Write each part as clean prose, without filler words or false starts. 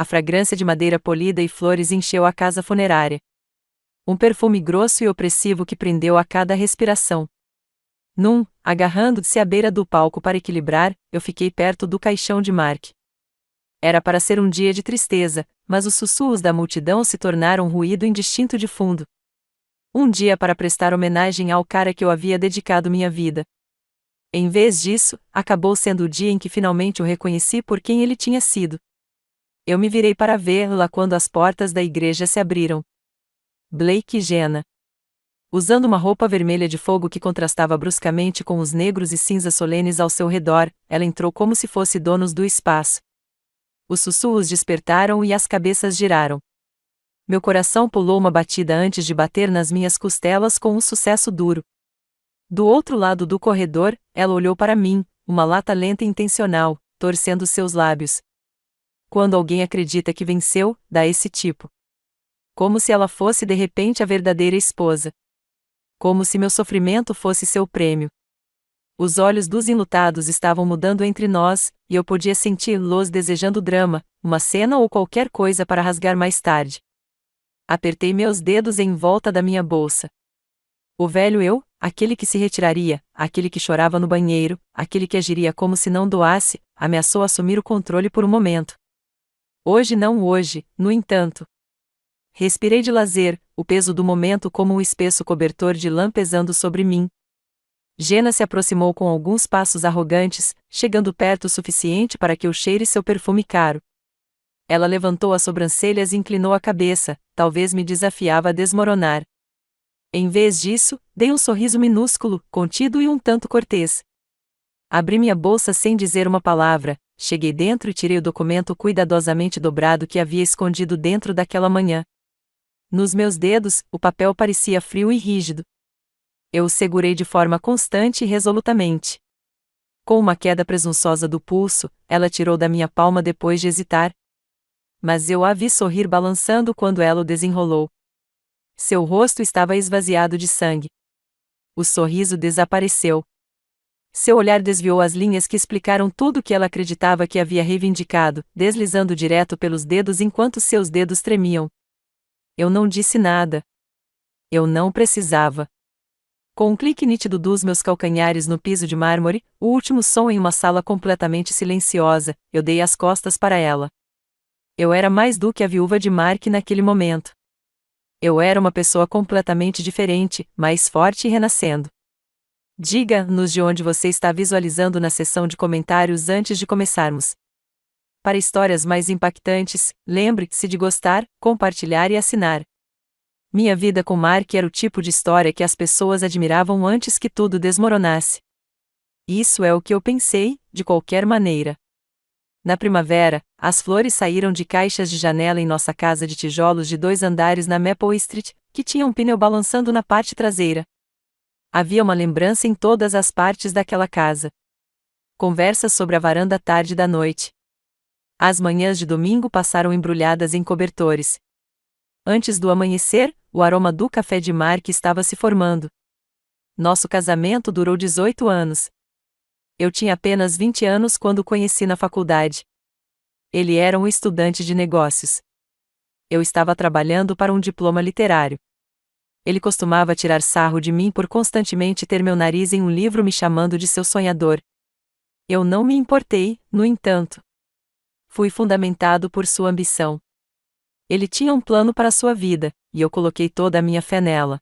A fragrância de madeira polida e flores encheu a casa funerária. Um perfume grosso e opressivo que prendeu a cada respiração. Agarrando-se à beira do palco para equilibrar, eu fiquei perto do caixão de Mark. Era para ser um dia de tristeza, mas os sussurros da multidão se tornaram um ruído indistinto de fundo. Um dia para prestar homenagem ao cara que eu havia dedicado minha vida. Em vez disso, acabou sendo o dia em que finalmente o reconheci por quem ele tinha sido. Eu me virei para vê-la quando as portas da igreja se abriram. Blake e Jenna. Usando uma roupa vermelha de fogo que contrastava bruscamente com os negros e cinzas solenes ao seu redor, ela entrou como se fosse donos do espaço. Os sussurros despertaram e as cabeças giraram. Meu coração pulou uma batida antes de bater nas minhas costelas com um sucesso duro. Do outro lado do corredor, ela olhou para mim, uma lata lenta e intencional, torcendo seus lábios. Quando alguém acredita que venceu, dá esse tipo. Como se ela fosse de repente a verdadeira esposa. Como se meu sofrimento fosse seu prêmio. Os olhos dos enlutados estavam mudando entre nós, e eu podia senti-los desejando drama, uma cena ou qualquer coisa para rasgar mais tarde. Apertei meus dedos em volta da minha bolsa. O velho eu, aquele que se retiraria, aquele que chorava no banheiro, aquele que agiria como se não doasse, ameaçou assumir o controle por um momento. Hoje, no entanto. Respirei de lazer, o peso do momento como um espesso cobertor de lã pesando sobre mim. Jenna se aproximou com alguns passos arrogantes, chegando perto o suficiente para que eu cheire seu perfume caro. Ela levantou as sobrancelhas e inclinou a cabeça, talvez me desafiava a desmoronar. Em vez disso, dei um sorriso minúsculo, contido e um tanto cortês. Abri minha bolsa sem dizer uma palavra, cheguei dentro e tirei o documento cuidadosamente dobrado que havia escondido dentro daquela manhã. Nos meus dedos, o papel parecia frio e rígido. Eu o segurei de forma constante e resolutamente. Com uma queda presunçosa do pulso, ela tirou da minha palma depois de hesitar. Mas eu a vi sorrir balançando quando ela o desenrolou. Seu rosto estava esvaziado de sangue. O sorriso desapareceu. Seu olhar desviou as linhas que explicaram tudo o que ela acreditava que havia reivindicado, deslizando direto pelos dedos enquanto seus dedos tremiam. Eu não disse nada. Eu não precisava. Com um clique nítido dos meus calcanhares no piso de mármore, o último som em uma sala completamente silenciosa, eu dei as costas para ela. Eu era mais do que a viúva de Mark naquele momento. Eu era uma pessoa completamente diferente, mais forte e renascendo. Diga-nos de onde você está visualizando na seção de comentários antes de começarmos. Para histórias mais impactantes, lembre-se de gostar, compartilhar e assinar. Minha vida com Mark era o tipo de história que as pessoas admiravam antes que tudo desmoronasse. Isso é o que eu pensei, de qualquer maneira. Na primavera, as flores saíram de caixas de janela em nossa casa de tijolos de 2 andares na Maple Street, que tinha um pneu balançando na parte traseira. Havia uma lembrança em todas as partes daquela casa. Conversas sobre a varanda tarde da noite. As manhãs de domingo passaram embrulhadas em cobertores. Antes do amanhecer, o aroma do café de Mark estava se formando. Nosso casamento durou 18 anos. Eu tinha apenas 20 anos quando o conheci na faculdade. Ele era um estudante de negócios. Eu estava trabalhando para um diploma literário. Ele costumava tirar sarro de mim por constantemente ter meu nariz em um livro me chamando de seu sonhador. Eu não me importei, no entanto. Fui fundamentado por sua ambição. Ele tinha um plano para sua vida, e eu coloquei toda a minha fé nela.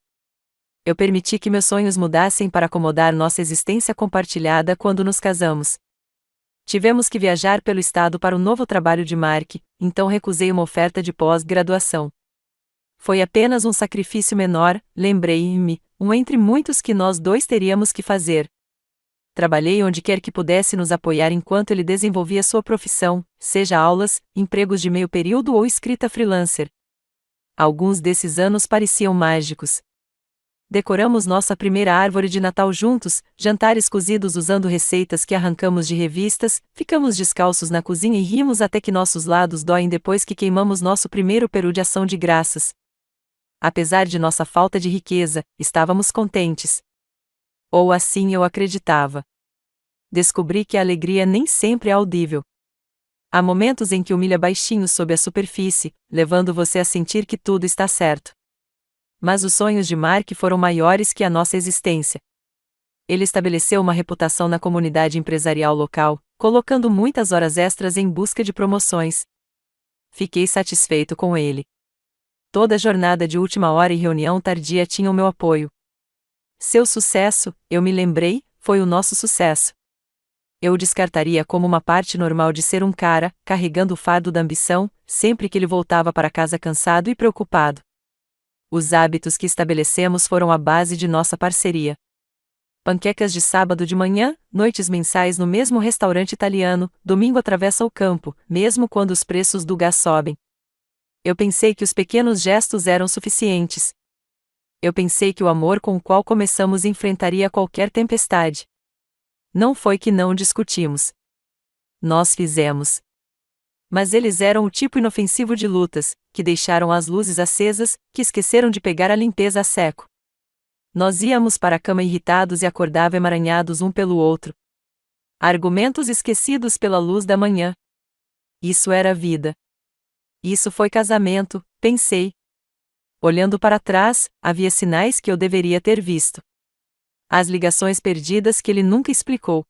Eu permiti que meus sonhos mudassem para acomodar nossa existência compartilhada quando nos casamos. Tivemos que viajar pelo estado para o novo trabalho de Mark, então recusei uma oferta de pós-graduação. Foi apenas um sacrifício menor, lembrei-me, um entre muitos que nós dois teríamos que fazer. Trabalhei onde quer que pudesse nos apoiar enquanto ele desenvolvia sua profissão, seja aulas, empregos de meio período ou escrita freelancer. Alguns desses anos pareciam mágicos. Decoramos nossa primeira árvore de Natal juntos, jantares cozidos usando receitas que arrancamos de revistas, ficamos descalços na cozinha e rimos até que nossos lados doem depois que queimamos nosso primeiro peru de ação de graças. Apesar de nossa falta de riqueza, estávamos contentes. Ou assim eu acreditava. Descobri que a alegria nem sempre é audível. Há momentos em que humilha baixinho sob a superfície, levando você a sentir que tudo está certo. Mas os sonhos de Mark foram maiores que a nossa existência. Ele estabeleceu uma reputação na comunidade empresarial local, colocando muitas horas extras em busca de promoções. Fiquei satisfeito com ele. Toda jornada de última hora e reunião tardia tinha o meu apoio. Seu sucesso, eu me lembrei, foi o nosso sucesso. Eu o descartaria como uma parte normal de ser um cara, carregando o fardo da ambição, sempre que ele voltava para casa cansado e preocupado. Os hábitos que estabelecemos foram a base de nossa parceria. Panquecas de sábado de manhã, noites mensais no mesmo restaurante italiano, domingo atravessa o campo, mesmo quando os preços do gás sobem. Eu pensei que os pequenos gestos eram suficientes. Eu pensei que o amor com o qual começamos enfrentaria qualquer tempestade. Não foi que não discutimos. Nós fizemos. Mas eles eram o tipo inofensivo de lutas, que deixaram as luzes acesas, que esqueceram de pegar a limpeza a seco. Nós íamos para a cama irritados e acordava emaranhados um pelo outro. Argumentos esquecidos pela luz da manhã. Isso era vida. Isso foi casamento, pensei. Olhando para trás, havia sinais que eu deveria ter visto. As ligações perdidas que ele nunca explicou.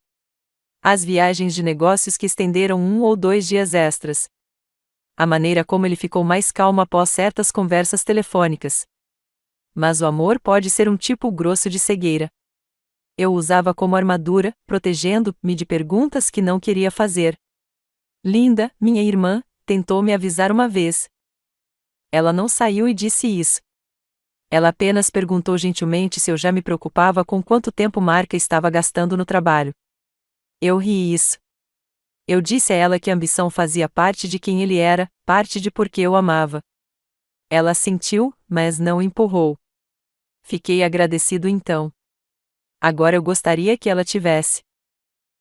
As viagens de negócios que estenderam 1 ou 2 dias extras. A maneira como ele ficou mais calmo após certas conversas telefônicas. Mas o amor pode ser um tipo grosso de cegueira. Eu o usava como armadura, protegendo-me de perguntas que não queria fazer. Linda, minha irmã, tentou me avisar uma vez. Ela não saiu e disse isso. Ela apenas perguntou gentilmente se eu já me preocupava com quanto tempo Marca estava gastando no trabalho. Eu ri isso. Eu disse a ela que a ambição fazia parte de quem ele era, parte de por que eu amava. Ela assentiu, mas não empurrou. Fiquei agradecido então. Agora eu gostaria que ela tivesse.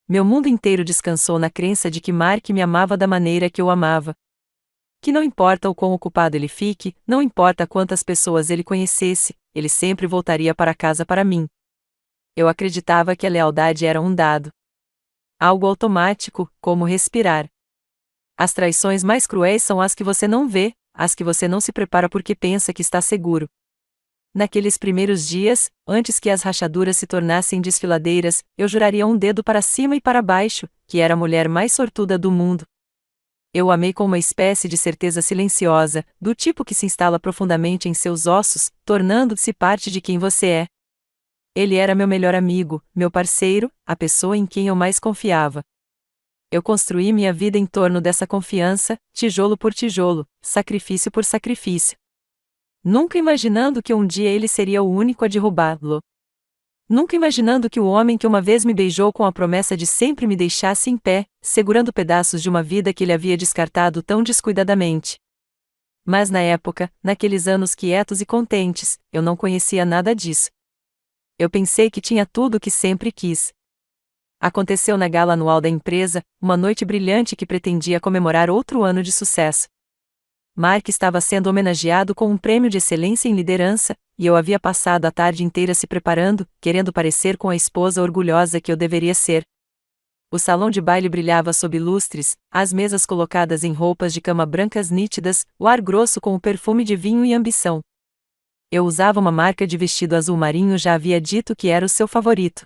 Meu mundo inteiro descansou na crença de que Mark me amava da maneira que eu amava. Que não importa o quão ocupado ele fique, não importa quantas pessoas ele conhecesse, ele sempre voltaria para casa para mim. Eu acreditava que a lealdade era um dado. Algo automático, como respirar. As traições mais cruéis são as que você não vê, as que você não se prepara porque pensa que está seguro. Naqueles primeiros dias, antes que as rachaduras se tornassem desfiladeiras, eu juraria um dedo para cima e para baixo, que era a mulher mais sortuda do mundo. Eu o amei com uma espécie de certeza silenciosa, do tipo que se instala profundamente em seus ossos, tornando-se parte de quem você é. Ele era meu melhor amigo, meu parceiro, a pessoa em quem eu mais confiava. Eu construí minha vida em torno dessa confiança, tijolo por tijolo, sacrifício por sacrifício. Nunca imaginando que um dia ele seria o único a derrubá-lo. Nunca imaginando que o homem que uma vez me beijou com a promessa de sempre me deixasse em pé, segurando pedaços de uma vida que ele havia descartado tão descuidadamente. Mas na época, naqueles anos quietos e contentes, eu não conhecia nada disso. Eu pensei que tinha tudo o que sempre quis. Aconteceu na gala anual da empresa, uma noite brilhante que pretendia comemorar outro ano de sucesso. Mark estava sendo homenageado com um prêmio de excelência em liderança, e eu havia passado a tarde inteira se preparando, querendo parecer com a esposa orgulhosa que eu deveria ser. O salão de baile brilhava sob lustres, as mesas colocadas em roupas de cama brancas nítidas, o ar grosso com o perfume de vinho e ambição. Eu usava uma marca de vestido azul marinho, já havia dito que era o seu favorito.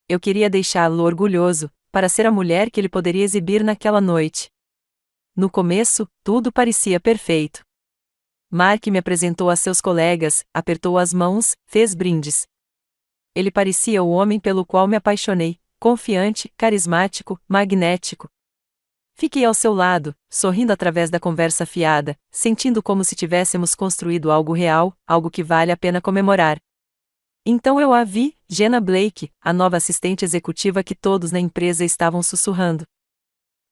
Eu queria deixá-lo orgulhoso, para ser a mulher que ele poderia exibir naquela noite. No começo, tudo parecia perfeito. Mark me apresentou a seus colegas, apertou as mãos, fez brindes. Ele parecia o homem pelo qual me apaixonei, confiante, carismático, magnético. Fiquei ao seu lado, sorrindo através da conversa fiada, sentindo como se tivéssemos construído algo real, algo que vale a pena comemorar. Então eu a vi, Jenna Blake, a nova assistente executiva que todos na empresa estavam sussurrando.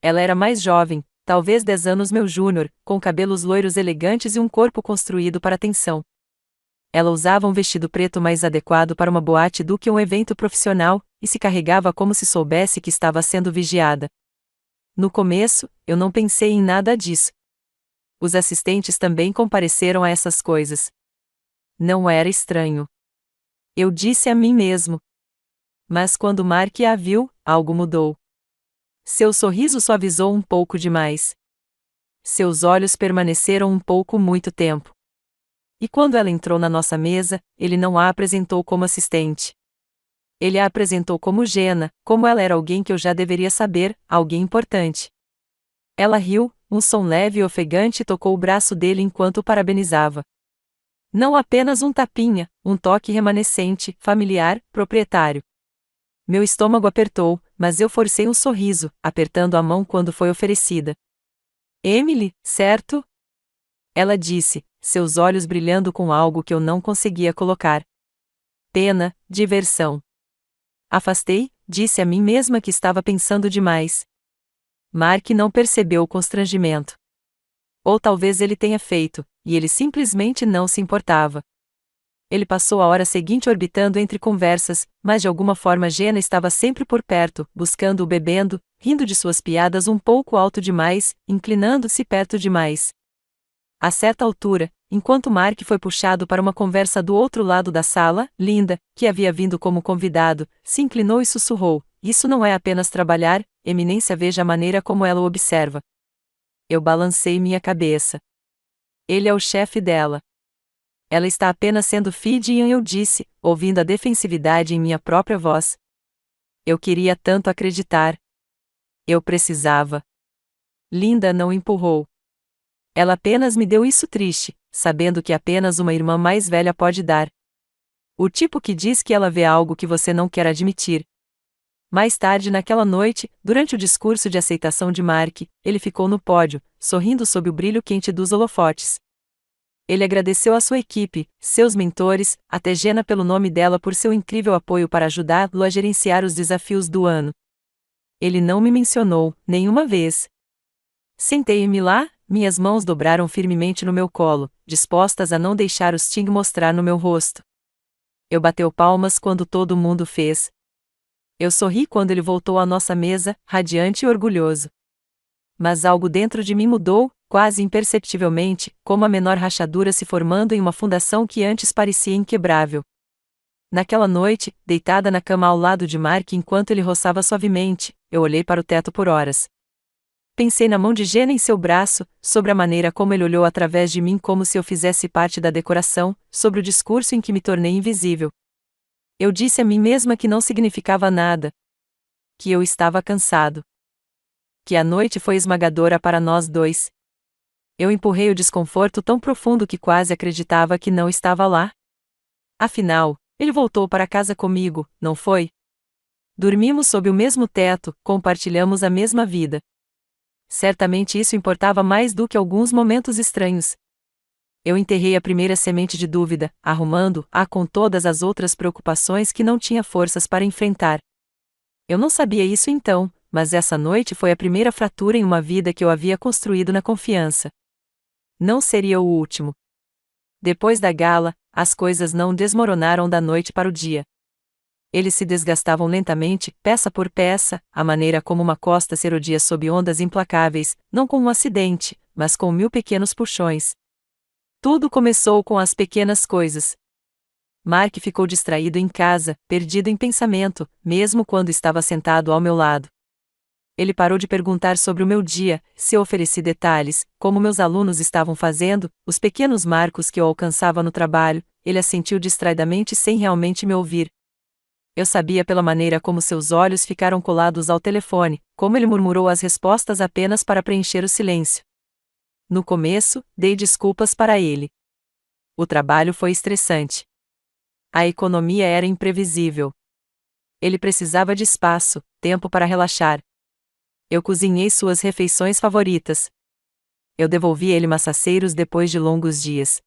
Ela era mais jovem, talvez 10 anos meu júnior, com cabelos loiros elegantes e um corpo construído para a tensão. Ela usava um vestido preto mais adequado para uma boate do que um evento profissional, e se carregava como se soubesse que estava sendo vigiada. No começo, eu não pensei em nada disso. Os assistentes também compareceram a essas coisas. Não era estranho. Eu disse a mim mesmo. Mas quando Mark a viu, algo mudou. Seu sorriso suavizou um pouco demais. Seus olhos permaneceram um pouco muito tempo. E quando ela entrou na nossa mesa, ele não a apresentou como assistente. Ele a apresentou como Jenna, como ela era alguém que eu já deveria saber, alguém importante. Ela riu, um som leve e ofegante tocou o braço dele enquanto o parabenizava. Não apenas um tapinha, um toque remanescente, familiar, proprietário. Meu estômago apertou, mas eu forcei um sorriso, apertando a mão quando foi oferecida. Emily, certo? Ela disse, seus olhos brilhando com algo que eu não conseguia colocar. Pena, diversão. Afastei, disse a mim mesma que estava pensando demais. Mark não percebeu o constrangimento. Ou talvez ele tenha feito, e ele simplesmente não se importava. Ele passou a hora seguinte orbitando entre conversas, mas de alguma forma Jenna estava sempre por perto, buscando-o bebendo, rindo de suas piadas um pouco alto demais, inclinando-se perto demais. A certa altura, enquanto Mark foi puxado para uma conversa do outro lado da sala, Linda, que havia vindo como convidado, se inclinou e sussurrou: "Isso não é apenas trabalhar, Eminência, veja a maneira como ela o observa." Eu balancei minha cabeça. Ele é o chefe dela. Ela está apenas sendo Fidian, eu disse, ouvindo a defensividade em minha própria voz. Eu queria tanto acreditar. Eu precisava. Linda não empurrou. Ela apenas me deu isso triste, sabendo que apenas uma irmã mais velha pode dar. O tipo que diz que ela vê algo que você não quer admitir. Mais tarde naquela noite, durante o discurso de aceitação de Mark, ele ficou no pódio, sorrindo sob o brilho quente dos holofotes. Ele agradeceu à sua equipe, seus mentores, até Jenna pelo nome dela por seu incrível apoio para ajudá-lo a gerenciar os desafios do ano. Ele não me mencionou, nenhuma vez. Sentei-me lá, minhas mãos dobraram firmemente no meu colo, dispostas a não deixar o sting mostrar no meu rosto. Eu bateu palmas quando todo mundo fez. Eu sorri quando ele voltou à nossa mesa, radiante e orgulhoso. Mas algo dentro de mim mudou, quase imperceptivelmente, como a menor rachadura se formando em uma fundação que antes parecia inquebrável. Naquela noite, deitada na cama ao lado de Mark enquanto ele roçava suavemente, eu olhei para o teto por horas. Pensei na mão de Jenna em seu braço, sobre a maneira como ele olhou através de mim como se eu fizesse parte da decoração, sobre o discurso em que me tornei invisível. Eu disse a mim mesma que não significava nada. Que eu estava cansado. Que a noite foi esmagadora para nós dois. Eu empurrei o desconforto tão profundo que quase acreditava que não estava lá. Afinal, ele voltou para casa comigo, não foi? Dormimos sob o mesmo teto, compartilhamos a mesma vida. Certamente isso importava mais do que alguns momentos estranhos. Eu enterrei a primeira semente de dúvida, arrumando-a com todas as outras preocupações que não tinha forças para enfrentar. Eu não sabia isso então, mas essa noite foi a primeira fratura em uma vida que eu havia construído na confiança. Não seria o último. Depois da gala, as coisas não desmoronaram da noite para o dia. Eles se desgastavam lentamente, peça por peça, a maneira como uma costa se erodia sob ondas implacáveis, não com um acidente, mas com 1000 pequenos puxões. Tudo começou com as pequenas coisas. Mark ficou distraído em casa, perdido em pensamento, mesmo quando estava sentado ao meu lado. Ele parou de perguntar sobre o meu dia, se eu ofereci detalhes, como meus alunos estavam fazendo, os pequenos marcos que eu alcançava no trabalho. Ele assentiu distraidamente sem realmente me ouvir. Eu sabia pela maneira como seus olhos ficaram colados ao telefone, como ele murmurou as respostas apenas para preencher o silêncio. No começo, dei desculpas para ele. O trabalho foi estressante. A economia era imprevisível. Ele precisava de espaço, tempo para relaxar. Eu cozinhei suas refeições favoritas. Eu devolvi ele maçaceiros depois de longos dias.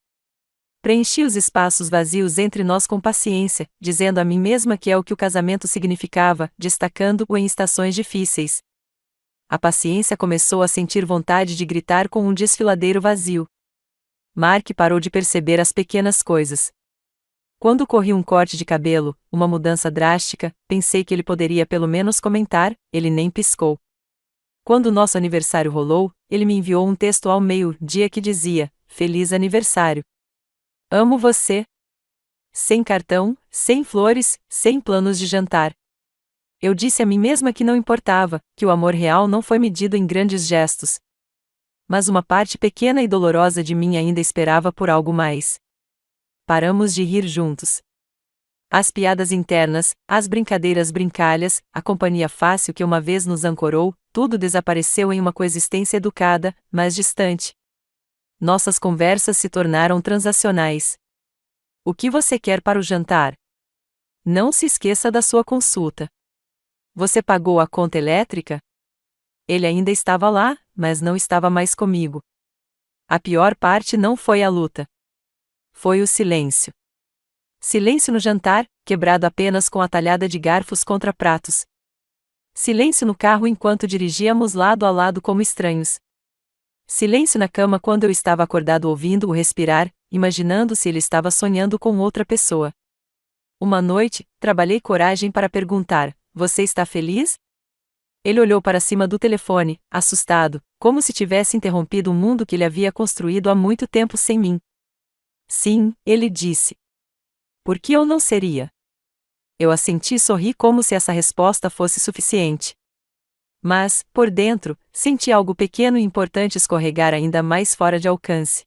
Preenchi os espaços vazios entre nós com paciência, dizendo a mim mesma que é o que o casamento significava, destacando-o em estações difíceis. A paciência começou a sentir vontade de gritar com um desfiladeiro vazio. Mark parou de perceber as pequenas coisas. Quando corri um corte de cabelo, uma mudança drástica, pensei que ele poderia pelo menos comentar, ele nem piscou. Quando nosso aniversário rolou, ele me enviou um texto ao meio-dia que dizia: "Feliz aniversário. Amo você." Sem cartão, sem flores, sem planos de jantar. Eu disse a mim mesma que não importava, que o amor real não foi medido em grandes gestos. Mas uma parte pequena e dolorosa de mim ainda esperava por algo mais. Paramos de rir juntos. As piadas internas, as brincadeiras brincalhas, a companhia fácil que uma vez nos ancorou, tudo desapareceu em uma coexistência educada, mas distante. Nossas conversas se tornaram transacionais. O que você quer para o jantar? Não se esqueça da sua consulta. Você pagou a conta elétrica? Ele ainda estava lá, mas não estava mais comigo. A pior parte não foi a luta. Foi o silêncio. Silêncio no jantar, quebrado apenas com a talhada de garfos contra pratos. Silêncio no carro enquanto dirigíamos lado a lado como estranhos. Silêncio na cama quando eu estava acordado ouvindo-o respirar, imaginando se ele estava sonhando com outra pessoa. Uma noite, trabalhei coragem para perguntar: você está feliz? Ele olhou para cima do telefone, assustado, como se tivesse interrompido um mundo que ele havia construído há muito tempo sem mim. Sim, ele disse. Por que eu não seria? Eu assenti e sorri como se essa resposta fosse suficiente. Mas, por dentro, senti algo pequeno e importante escorregar ainda mais fora de alcance.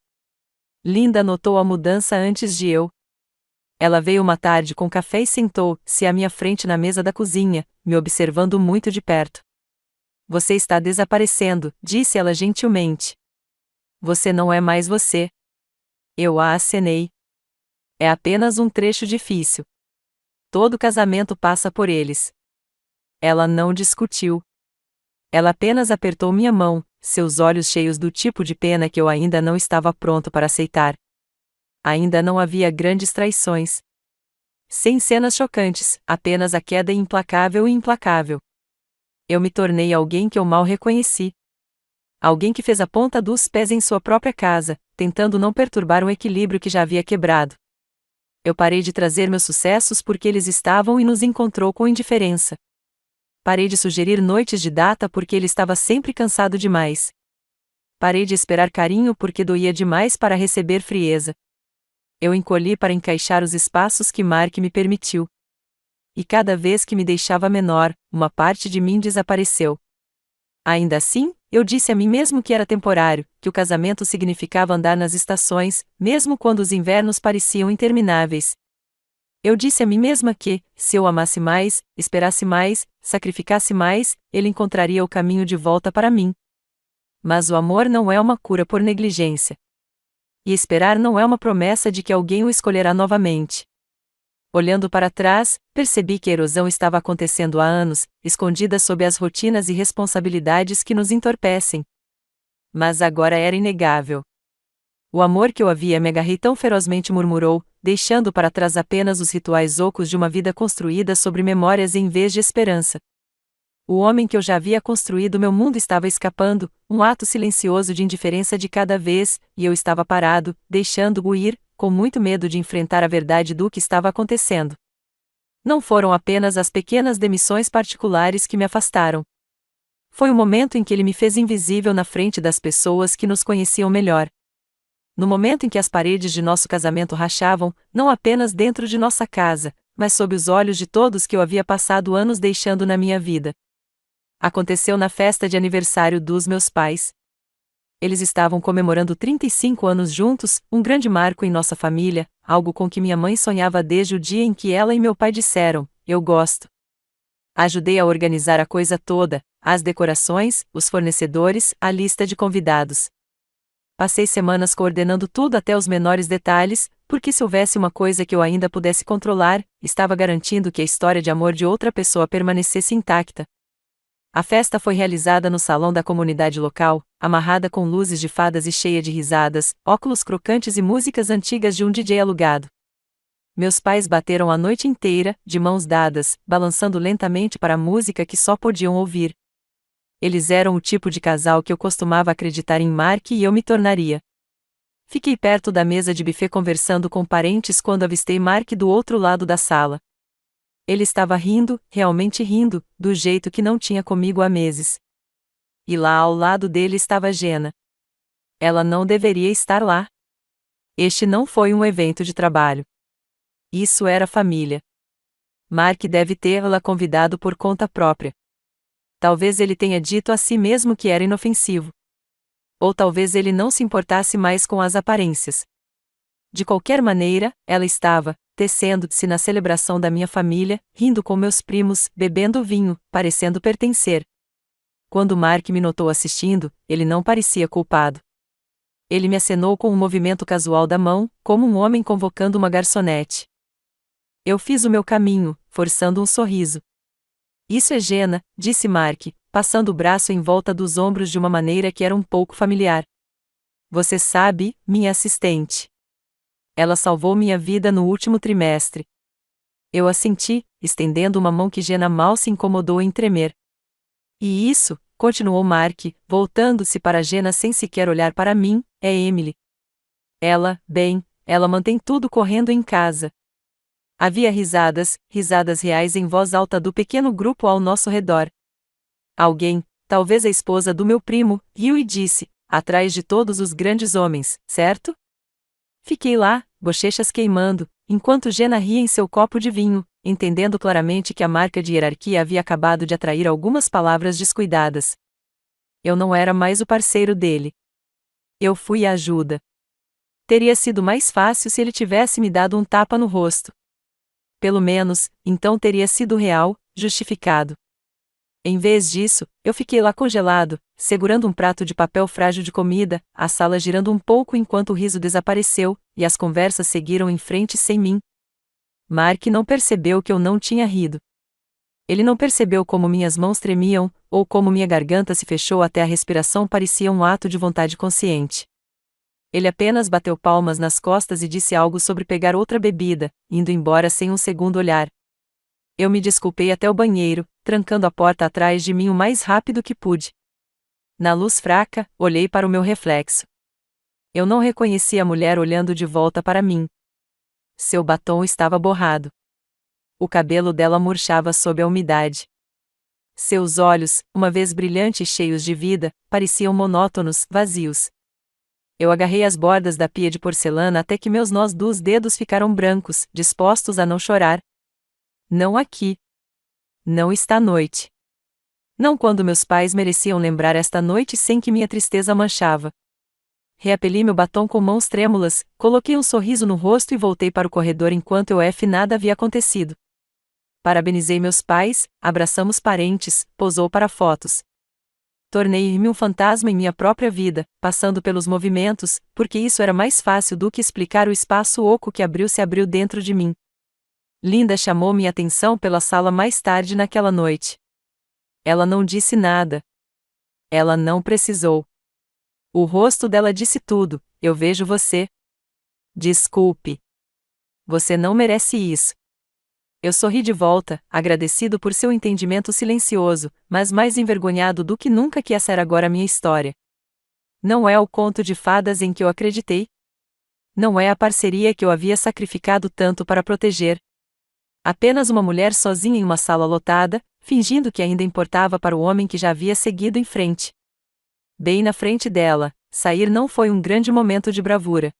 Linda notou a mudança antes de eu. Ela veio uma tarde com café e sentou-se à minha frente na mesa da cozinha, me observando muito de perto. Você está desaparecendo, disse ela gentilmente. Você não é mais você. Eu a acenei. É apenas um trecho difícil. Todo casamento passa por eles. Ela não discutiu. Ela apenas apertou minha mão, seus olhos cheios do tipo de pena que eu ainda não estava pronto para aceitar. Ainda não havia grandes traições. Sem cenas chocantes, apenas a queda implacável e implacável. Eu me tornei alguém que eu mal reconheci. Alguém que fez a ponta dos pés em sua própria casa, tentando não perturbar um equilíbrio que já havia quebrado. Eu parei de trazer meus sucessos porque eles estavam e nos encontrou com indiferença. Parei de sugerir noites de data porque ele estava sempre cansado demais. Parei de esperar carinho porque doía demais para receber frieza. Eu encolhi para encaixar os espaços que Mark me permitiu. E cada vez que me deixava menor, uma parte de mim desapareceu. Ainda assim, eu disse a mim mesmo que era temporário, que o casamento significava andar nas estações, mesmo quando os invernos pareciam intermináveis. Eu disse a mim mesma que, se eu amasse mais, esperasse mais, sacrificasse mais, ele encontraria o caminho de volta para mim. Mas o amor não é uma cura por negligência. E esperar não é uma promessa de que alguém o escolherá novamente. Olhando para trás, percebi que a erosão estava acontecendo há anos, escondida sob as rotinas e responsabilidades que nos entorpecem. Mas agora era inegável. O amor que eu havia me agarrei tão ferozmente murmurou, deixando para trás apenas os rituais ocos de uma vida construída sobre memórias em vez de esperança. O homem que eu já havia construído meu mundo estava escapando, um ato silencioso de indiferença de cada vez, e eu estava parado, deixando-o ir, com muito medo de enfrentar a verdade do que estava acontecendo. Não foram apenas as pequenas demissões particulares que me afastaram. Foi o momento em que ele me fez invisível na frente das pessoas que nos conheciam melhor. No momento em que as paredes de nosso casamento rachavam, não apenas dentro de nossa casa, mas sob os olhos de todos que eu havia passado anos deixando na minha vida. Aconteceu na festa de aniversário dos meus pais. Eles estavam comemorando 35 anos juntos, um grande marco em nossa família, algo com que minha mãe sonhava desde o dia em que ela e meu pai disseram: eu gosto. Ajudei a organizar a coisa toda, as decorações, os fornecedores, a lista de convidados. Passei semanas coordenando tudo até os menores detalhes, porque se houvesse uma coisa que eu ainda pudesse controlar, estava garantindo que a história de amor de outra pessoa permanecesse intacta. A festa foi realizada no salão da comunidade local, amarrada com luzes de fadas e cheia de risadas, óculos crocantes e músicas antigas de um DJ alugado. Meus pais bateram a noite inteira, de mãos dadas, balançando lentamente para a música que só podiam ouvir. Eles eram o tipo de casal que eu costumava acreditar em Mark e eu me tornaria. Fiquei perto da mesa de buffet conversando com parentes quando avistei Mark do outro lado da sala. Ele estava rindo, realmente rindo, do jeito que não tinha comigo há meses. E lá ao lado dele estava Jenna. Ela não deveria estar lá. Este não foi um evento de trabalho. Isso era família. Mark deve tê-la convidado por conta própria. Talvez ele tenha dito a si mesmo que era inofensivo. Ou talvez ele não se importasse mais com as aparências. De qualquer maneira, ela estava, tecendo-se na celebração da minha família, rindo com meus primos, bebendo vinho, parecendo pertencer. Quando Mark me notou assistindo, ele não parecia culpado. Ele me acenou com um movimento casual da mão, como um homem convocando uma garçonete. Eu fiz o meu caminho, forçando um sorriso. Isso é Jenna, disse Mark, passando o braço em volta dos ombros de uma maneira que era um pouco familiar. Você sabe, minha assistente. Ela salvou minha vida no último trimestre. Eu assenti, estendendo uma mão que Jenna mal se incomodou em tremer. E isso, continuou Mark, voltando-se para Jenna sem sequer olhar para mim, é Emily. Ela mantém tudo correndo em casa. Havia risadas reais em voz alta do pequeno grupo ao nosso redor. Alguém, talvez a esposa do meu primo, riu e disse, atrás de todos os grandes homens, certo? Fiquei lá, bochechas queimando, enquanto Jenna ria em seu copo de vinho, entendendo claramente que a marca de hierarquia havia acabado de atrair algumas palavras descuidadas. Eu não era mais o parceiro dele. Eu fui a ajuda. Teria sido mais fácil se ele tivesse me dado um tapa no rosto. Pelo menos, então teria sido real, justificado. Em vez disso, eu fiquei lá congelado, segurando um prato de papel frágil de comida, a sala girando um pouco enquanto o riso desapareceu, e as conversas seguiram em frente sem mim. Mark não percebeu que eu não tinha rido. Ele não percebeu como minhas mãos tremiam, ou como minha garganta se fechou até a respiração parecia um ato de vontade consciente. Ele apenas bateu palmas nas costas e disse algo sobre pegar outra bebida, indo embora sem um segundo olhar. Eu me desculpei até o banheiro, trancando a porta atrás de mim o mais rápido que pude. Na luz fraca, olhei para o meu reflexo. Eu não reconheci a mulher olhando de volta para mim. Seu batom estava borrado. O cabelo dela murchava sob a umidade. Seus olhos, uma vez brilhantes e cheios de vida, pareciam monótonos, vazios. Eu agarrei as bordas da pia de porcelana até que meus nós dos dedos ficaram brancos, dispostos a não chorar. Não aqui. Não esta noite. Não quando meus pais mereciam lembrar esta noite sem que minha tristeza manchava. Reapeli meu batom com mãos trêmulas, coloquei um sorriso no rosto e voltei para o corredor enquanto nada havia acontecido. Parabenizei meus pais, abraçamos parentes, posou para fotos. Tornei-me um fantasma em minha própria vida, passando pelos movimentos, porque isso era mais fácil do que explicar o espaço oco que se abriu dentro de mim. Linda chamou minha atenção pela sala mais tarde naquela noite. Ela não disse nada. Ela não precisou. O rosto dela disse tudo, eu vejo você. Desculpe. Você não merece isso. Eu sorri de volta, agradecido por seu entendimento silencioso, mas mais envergonhado do que nunca que essa era agora a minha história. Não é o conto de fadas em que eu acreditei. Não é a parceria que eu havia sacrificado tanto para proteger. Apenas uma mulher sozinha em uma sala lotada, fingindo que ainda importava para o homem que já havia seguido em frente. Bem na frente dela, sair não foi um grande momento de bravura.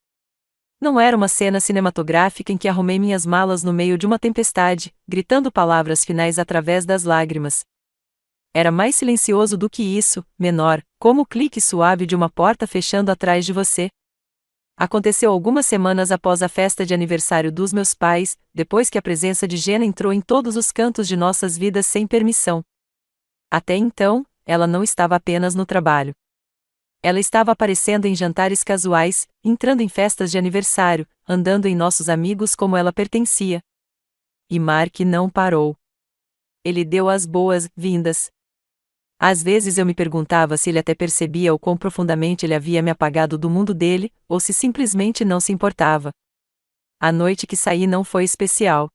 Não era uma cena cinematográfica em que arrumei minhas malas no meio de uma tempestade, gritando palavras finais através das lágrimas. Era mais silencioso do que isso, menor, como o clique suave de uma porta fechando atrás de você. Aconteceu algumas semanas após a festa de aniversário dos meus pais, depois que a presença de Jenna entrou em todos os cantos de nossas vidas sem permissão. Até então, ela não estava apenas no trabalho. Ela estava aparecendo em jantares casuais, entrando em festas de aniversário, andando em nossos amigos como ela pertencia. E Mark não parou. Ele deu as boas-vindas. Às vezes eu me perguntava se ele até percebia o quão profundamente ele havia me apagado do mundo dele, ou se simplesmente não se importava. A noite que saí não foi especial.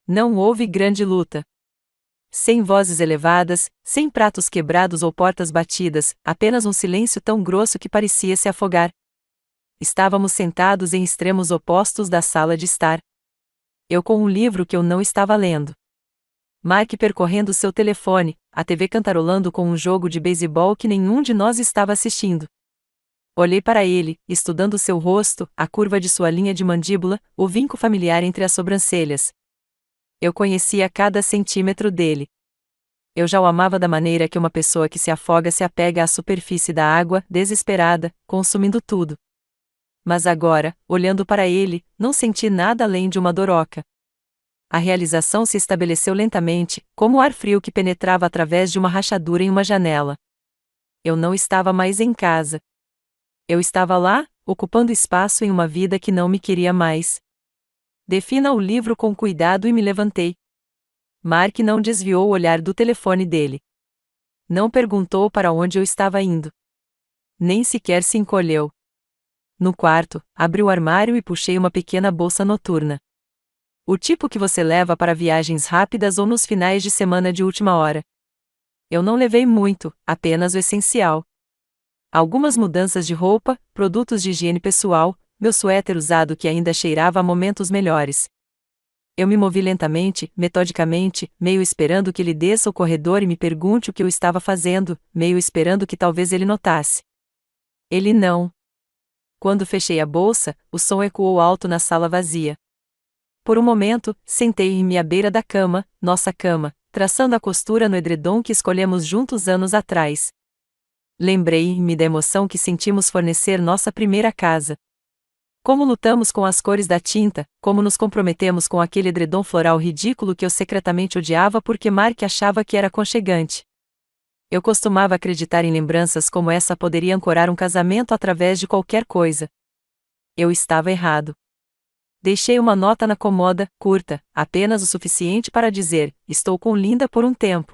Não houve grande luta. Sem vozes elevadas, sem pratos quebrados ou portas batidas, apenas um silêncio tão grosso que parecia se afogar. Estávamos sentados em extremos opostos da sala de estar. Eu com um livro que eu não estava lendo. Mark percorrendo seu telefone, a TV cantarolando com um jogo de beisebol que nenhum de nós estava assistindo. Olhei para ele, estudando seu rosto, a curva de sua linha de mandíbula, o vinco familiar entre as sobrancelhas. Eu conhecia cada centímetro dele. Eu já o amava da maneira que uma pessoa que se afoga se apega à superfície da água, desesperada, consumindo tudo. Mas agora, olhando para ele, não senti nada além de uma doroca. A realização se estabeleceu lentamente, como o ar frio que penetrava através de uma rachadura em uma janela. Eu não estava mais em casa. Eu estava lá, ocupando espaço em uma vida que não me queria mais. Defina o livro com cuidado e me levantei. Mark não desviou o olhar do telefone dele. Não perguntou para onde eu estava indo. Nem sequer se encolheu. No quarto, abri o armário e puxei uma pequena bolsa noturna. O tipo que você leva para viagens rápidas ou nos finais de semana de última hora. Eu não levei muito, apenas o essencial. Algumas mudanças de roupa, produtos de higiene pessoal, meu suéter usado que ainda cheirava a momentos melhores. Eu me movi lentamente, metodicamente, meio esperando que ele desça o corredor e me pergunte o que eu estava fazendo, meio esperando que talvez ele notasse. Ele não. Quando fechei a bolsa, o som ecoou alto na sala vazia. Por um momento, sentei-me à beira da cama, nossa cama, traçando a costura no edredom que escolhemos juntos anos atrás. Lembrei-me da emoção que sentimos fornecer nossa primeira casa. Como lutamos com as cores da tinta, como nos comprometemos com aquele edredom floral ridículo que eu secretamente odiava porque Mark achava que era aconchegante. Eu costumava acreditar em lembranças como essa poderia ancorar um casamento através de qualquer coisa. Eu estava errado. Deixei uma nota na cômoda, curta, apenas o suficiente para dizer: estou com Linda por um tempo.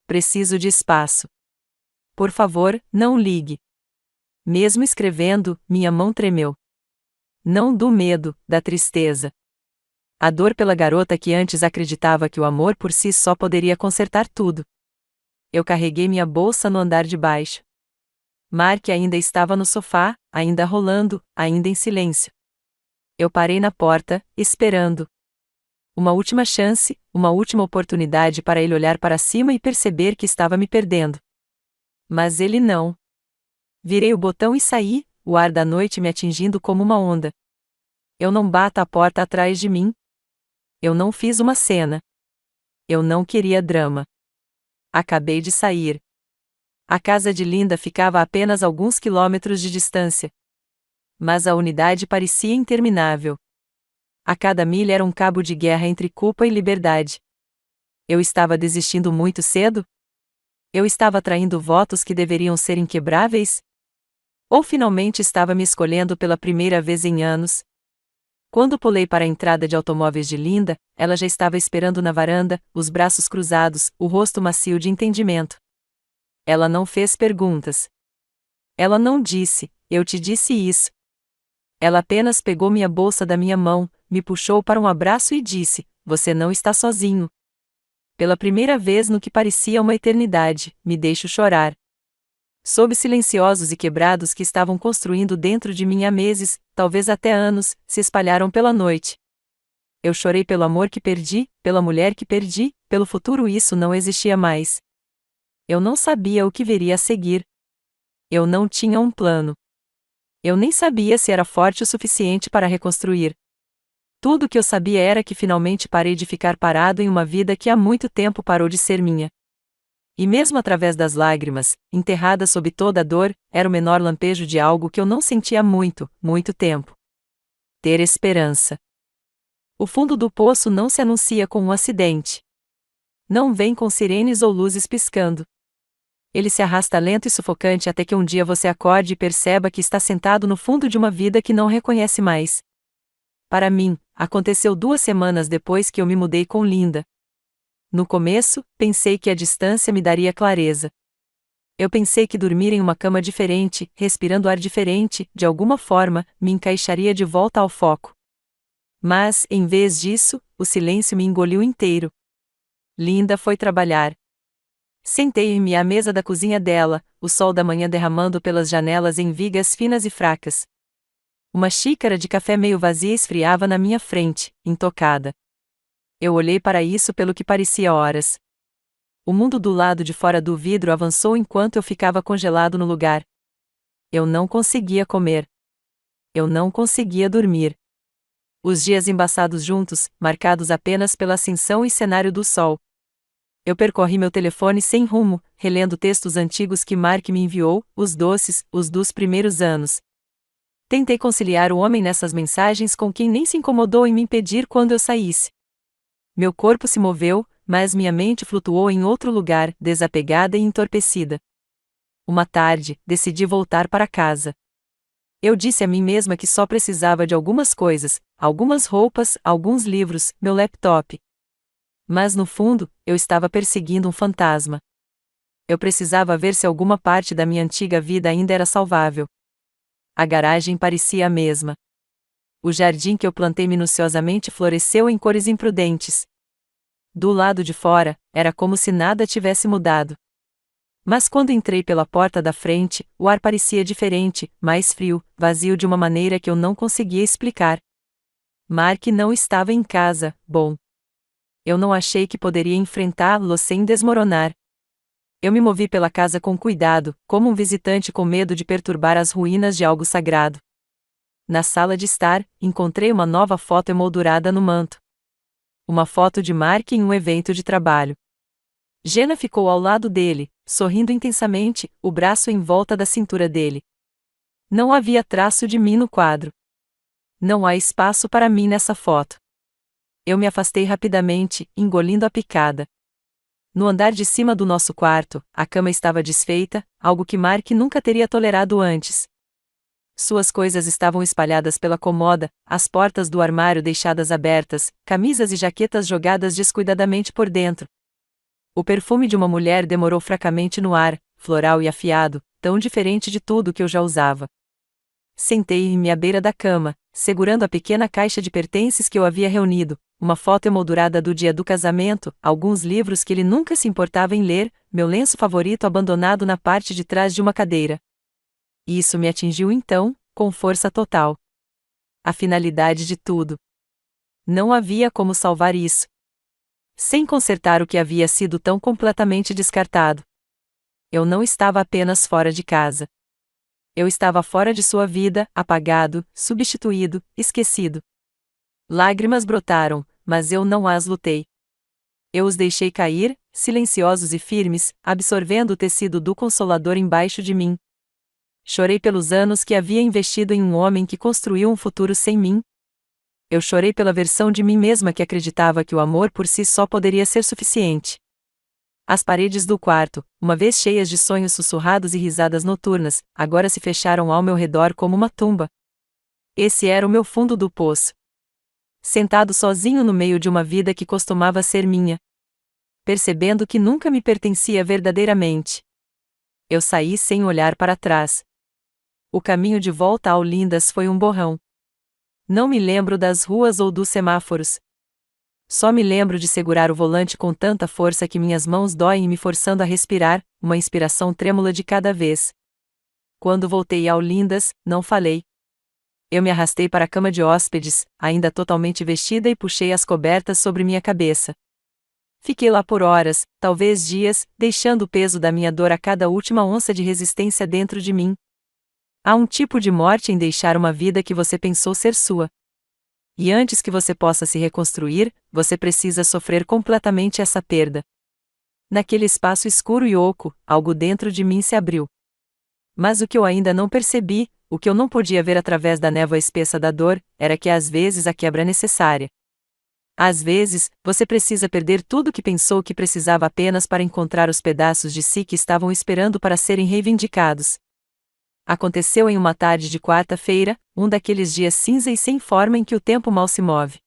Preciso de espaço. Por favor, não ligue. Mesmo escrevendo, minha mão tremeu. Não do medo, da tristeza. A dor pela garota que antes acreditava que o amor por si só poderia consertar tudo. Eu carreguei minha bolsa no andar de baixo. Mark ainda estava no sofá, ainda rolando, ainda em silêncio. Eu parei na porta, esperando. Uma última chance, uma última oportunidade para ele olhar para cima e perceber que estava me perdendo. Mas ele não. Virei o botão e saí, o ar da noite me atingindo como uma onda. Eu não bato a porta atrás de mim. Eu não fiz uma cena. Eu não queria drama. Acabei de sair. A casa de Linda ficava a apenas alguns quilômetros de distância. Mas a unidade parecia interminável. A cada milha era um cabo de guerra entre culpa e liberdade. Eu estava desistindo muito cedo? Eu estava traindo votos que deveriam ser inquebráveis? Ou finalmente estava me escolhendo pela primeira vez em anos? Quando pulei para a entrada de automóveis de Linda, ela já estava esperando na varanda, os braços cruzados, o rosto macio de entendimento. Ela não fez perguntas. Ela não disse: eu te disse isso. Ela apenas pegou minha bolsa da minha mão, me puxou para um abraço e disse: você não está sozinho. Pela primeira vez no que parecia uma eternidade, me deixo chorar. Sob silenciosos e quebrados que estavam construindo dentro de mim há meses, talvez até anos, se espalharam pela noite. Eu chorei pelo amor que perdi, pela mulher que perdi, pelo futuro isso não existia mais. Eu não sabia o que viria a seguir. Eu não tinha um plano. Eu nem sabia se era forte o suficiente para reconstruir. Tudo o que eu sabia era que finalmente parei de ficar parado em uma vida que há muito tempo parou de ser minha. E mesmo através das lágrimas, enterrada sob toda a dor, era o menor lampejo de algo que eu não sentia há muito, muito tempo. Ter esperança. O fundo do poço não se anuncia com um acidente. Não vem com sirenes ou luzes piscando. Ele se arrasta lento e sufocante até que um dia você acorde e perceba que está sentado no fundo de uma vida que não reconhece mais. Para mim, aconteceu 2 semanas depois que eu me mudei com Linda. No começo, pensei que a distância me daria clareza. Eu pensei que dormir em uma cama diferente, respirando ar diferente, de alguma forma, me encaixaria de volta ao foco. Mas, em vez disso, o silêncio me engoliu inteiro. Linda foi trabalhar. Sentei-me à mesa da cozinha dela, o sol da manhã derramando pelas janelas em vigas finas e fracas. Uma xícara de café meio vazia esfriava na minha frente, intocada. Eu olhei para isso pelo que parecia horas. O mundo do lado de fora do vidro avançou enquanto eu ficava congelado no lugar. Eu não conseguia comer. Eu não conseguia dormir. Os dias embaçados juntos, marcados apenas pela ascensão e cenário do sol. Eu percorri meu telefone sem rumo, relendo textos antigos que Mark me enviou, os doces, os dos primeiros anos. Tentei conciliar o homem nessas mensagens com quem nem se incomodou em me impedir quando eu saísse. Meu corpo se moveu, mas minha mente flutuou em outro lugar, desapegada e entorpecida. Uma tarde, decidi voltar para casa. Eu disse a mim mesma que só precisava de algumas coisas, algumas roupas, alguns livros, meu laptop. Mas no fundo, eu estava perseguindo um fantasma. Eu precisava ver se alguma parte da minha antiga vida ainda era salvável. A garagem parecia a mesma. O jardim que eu plantei minuciosamente floresceu em cores imprudentes. Do lado de fora, era como se nada tivesse mudado. Mas quando entrei pela porta da frente, o ar parecia diferente, mais frio, vazio de uma maneira que eu não conseguia explicar. Mark não estava em casa, bom. Eu não achei que poderia enfrentá-lo sem desmoronar. Eu me movi pela casa com cuidado, como um visitante com medo de perturbar as ruínas de algo sagrado. Na sala de estar, encontrei uma nova foto emoldurada no manto. Uma foto de Mark em um evento de trabalho. Jenna ficou ao lado dele, sorrindo intensamente, o braço em volta da cintura dele. Não havia traço de mim no quadro. Não há espaço para mim nessa foto. Eu me afastei rapidamente, engolindo a picada. No andar de cima do nosso quarto, a cama estava desfeita, algo que Mark nunca teria tolerado antes. Suas coisas estavam espalhadas pela cômoda, as portas do armário deixadas abertas, camisas e jaquetas jogadas descuidadamente por dentro. O perfume de uma mulher demorou fracamente no ar, floral e afiado, tão diferente de tudo que eu já usava. Sentei-me à beira da cama, segurando a pequena caixa de pertences que eu havia reunido, uma foto emoldurada do dia do casamento, alguns livros que ele nunca se importava em ler, meu lenço favorito abandonado na parte de trás de uma cadeira. Isso me atingiu então, com força total. A finalidade de tudo. Não havia como salvar isso. Sem consertar o que havia sido tão completamente descartado. Eu não estava apenas fora de casa. Eu estava fora de sua vida, apagado, substituído, esquecido. Lágrimas brotaram, mas eu não as lutei. Eu os deixei cair, silenciosos e firmes, absorvendo o tecido do Consolador embaixo de mim. Chorei pelos anos que havia investido em um homem que construiu um futuro sem mim. Eu chorei pela versão de mim mesma que acreditava que o amor por si só poderia ser suficiente. As paredes do quarto, uma vez cheias de sonhos sussurrados e risadas noturnas, agora se fecharam ao meu redor como uma tumba. Esse era o meu fundo do poço. Sentado sozinho no meio de uma vida que costumava ser minha. Percebendo que nunca me pertencia verdadeiramente. Eu saí sem olhar para trás. O caminho de volta ao Lindas foi um borrão. Não me lembro das ruas ou dos semáforos. Só me lembro de segurar o volante com tanta força que minhas mãos doem me forçando a respirar, uma inspiração trêmula de cada vez. Quando voltei ao Lindas, não falei. Eu me arrastei para a cama de hóspedes, ainda totalmente vestida e puxei as cobertas sobre minha cabeça. Fiquei lá por horas, talvez dias, deixando o peso da minha dor a cada última onça de resistência dentro de mim. Há um tipo de morte em deixar uma vida que você pensou ser sua. E antes que você possa se reconstruir, você precisa sofrer completamente essa perda. Naquele espaço escuro e oco, algo dentro de mim se abriu. Mas o que eu ainda não percebi, o que eu não podia ver através da névoa espessa da dor, era que às vezes a quebra é necessária. Às vezes, você precisa perder tudo o que pensou que precisava apenas para encontrar os pedaços de si que estavam esperando para serem reivindicados. Aconteceu em uma tarde de quarta-feira, um daqueles dias cinza e sem forma em que o tempo mal se move.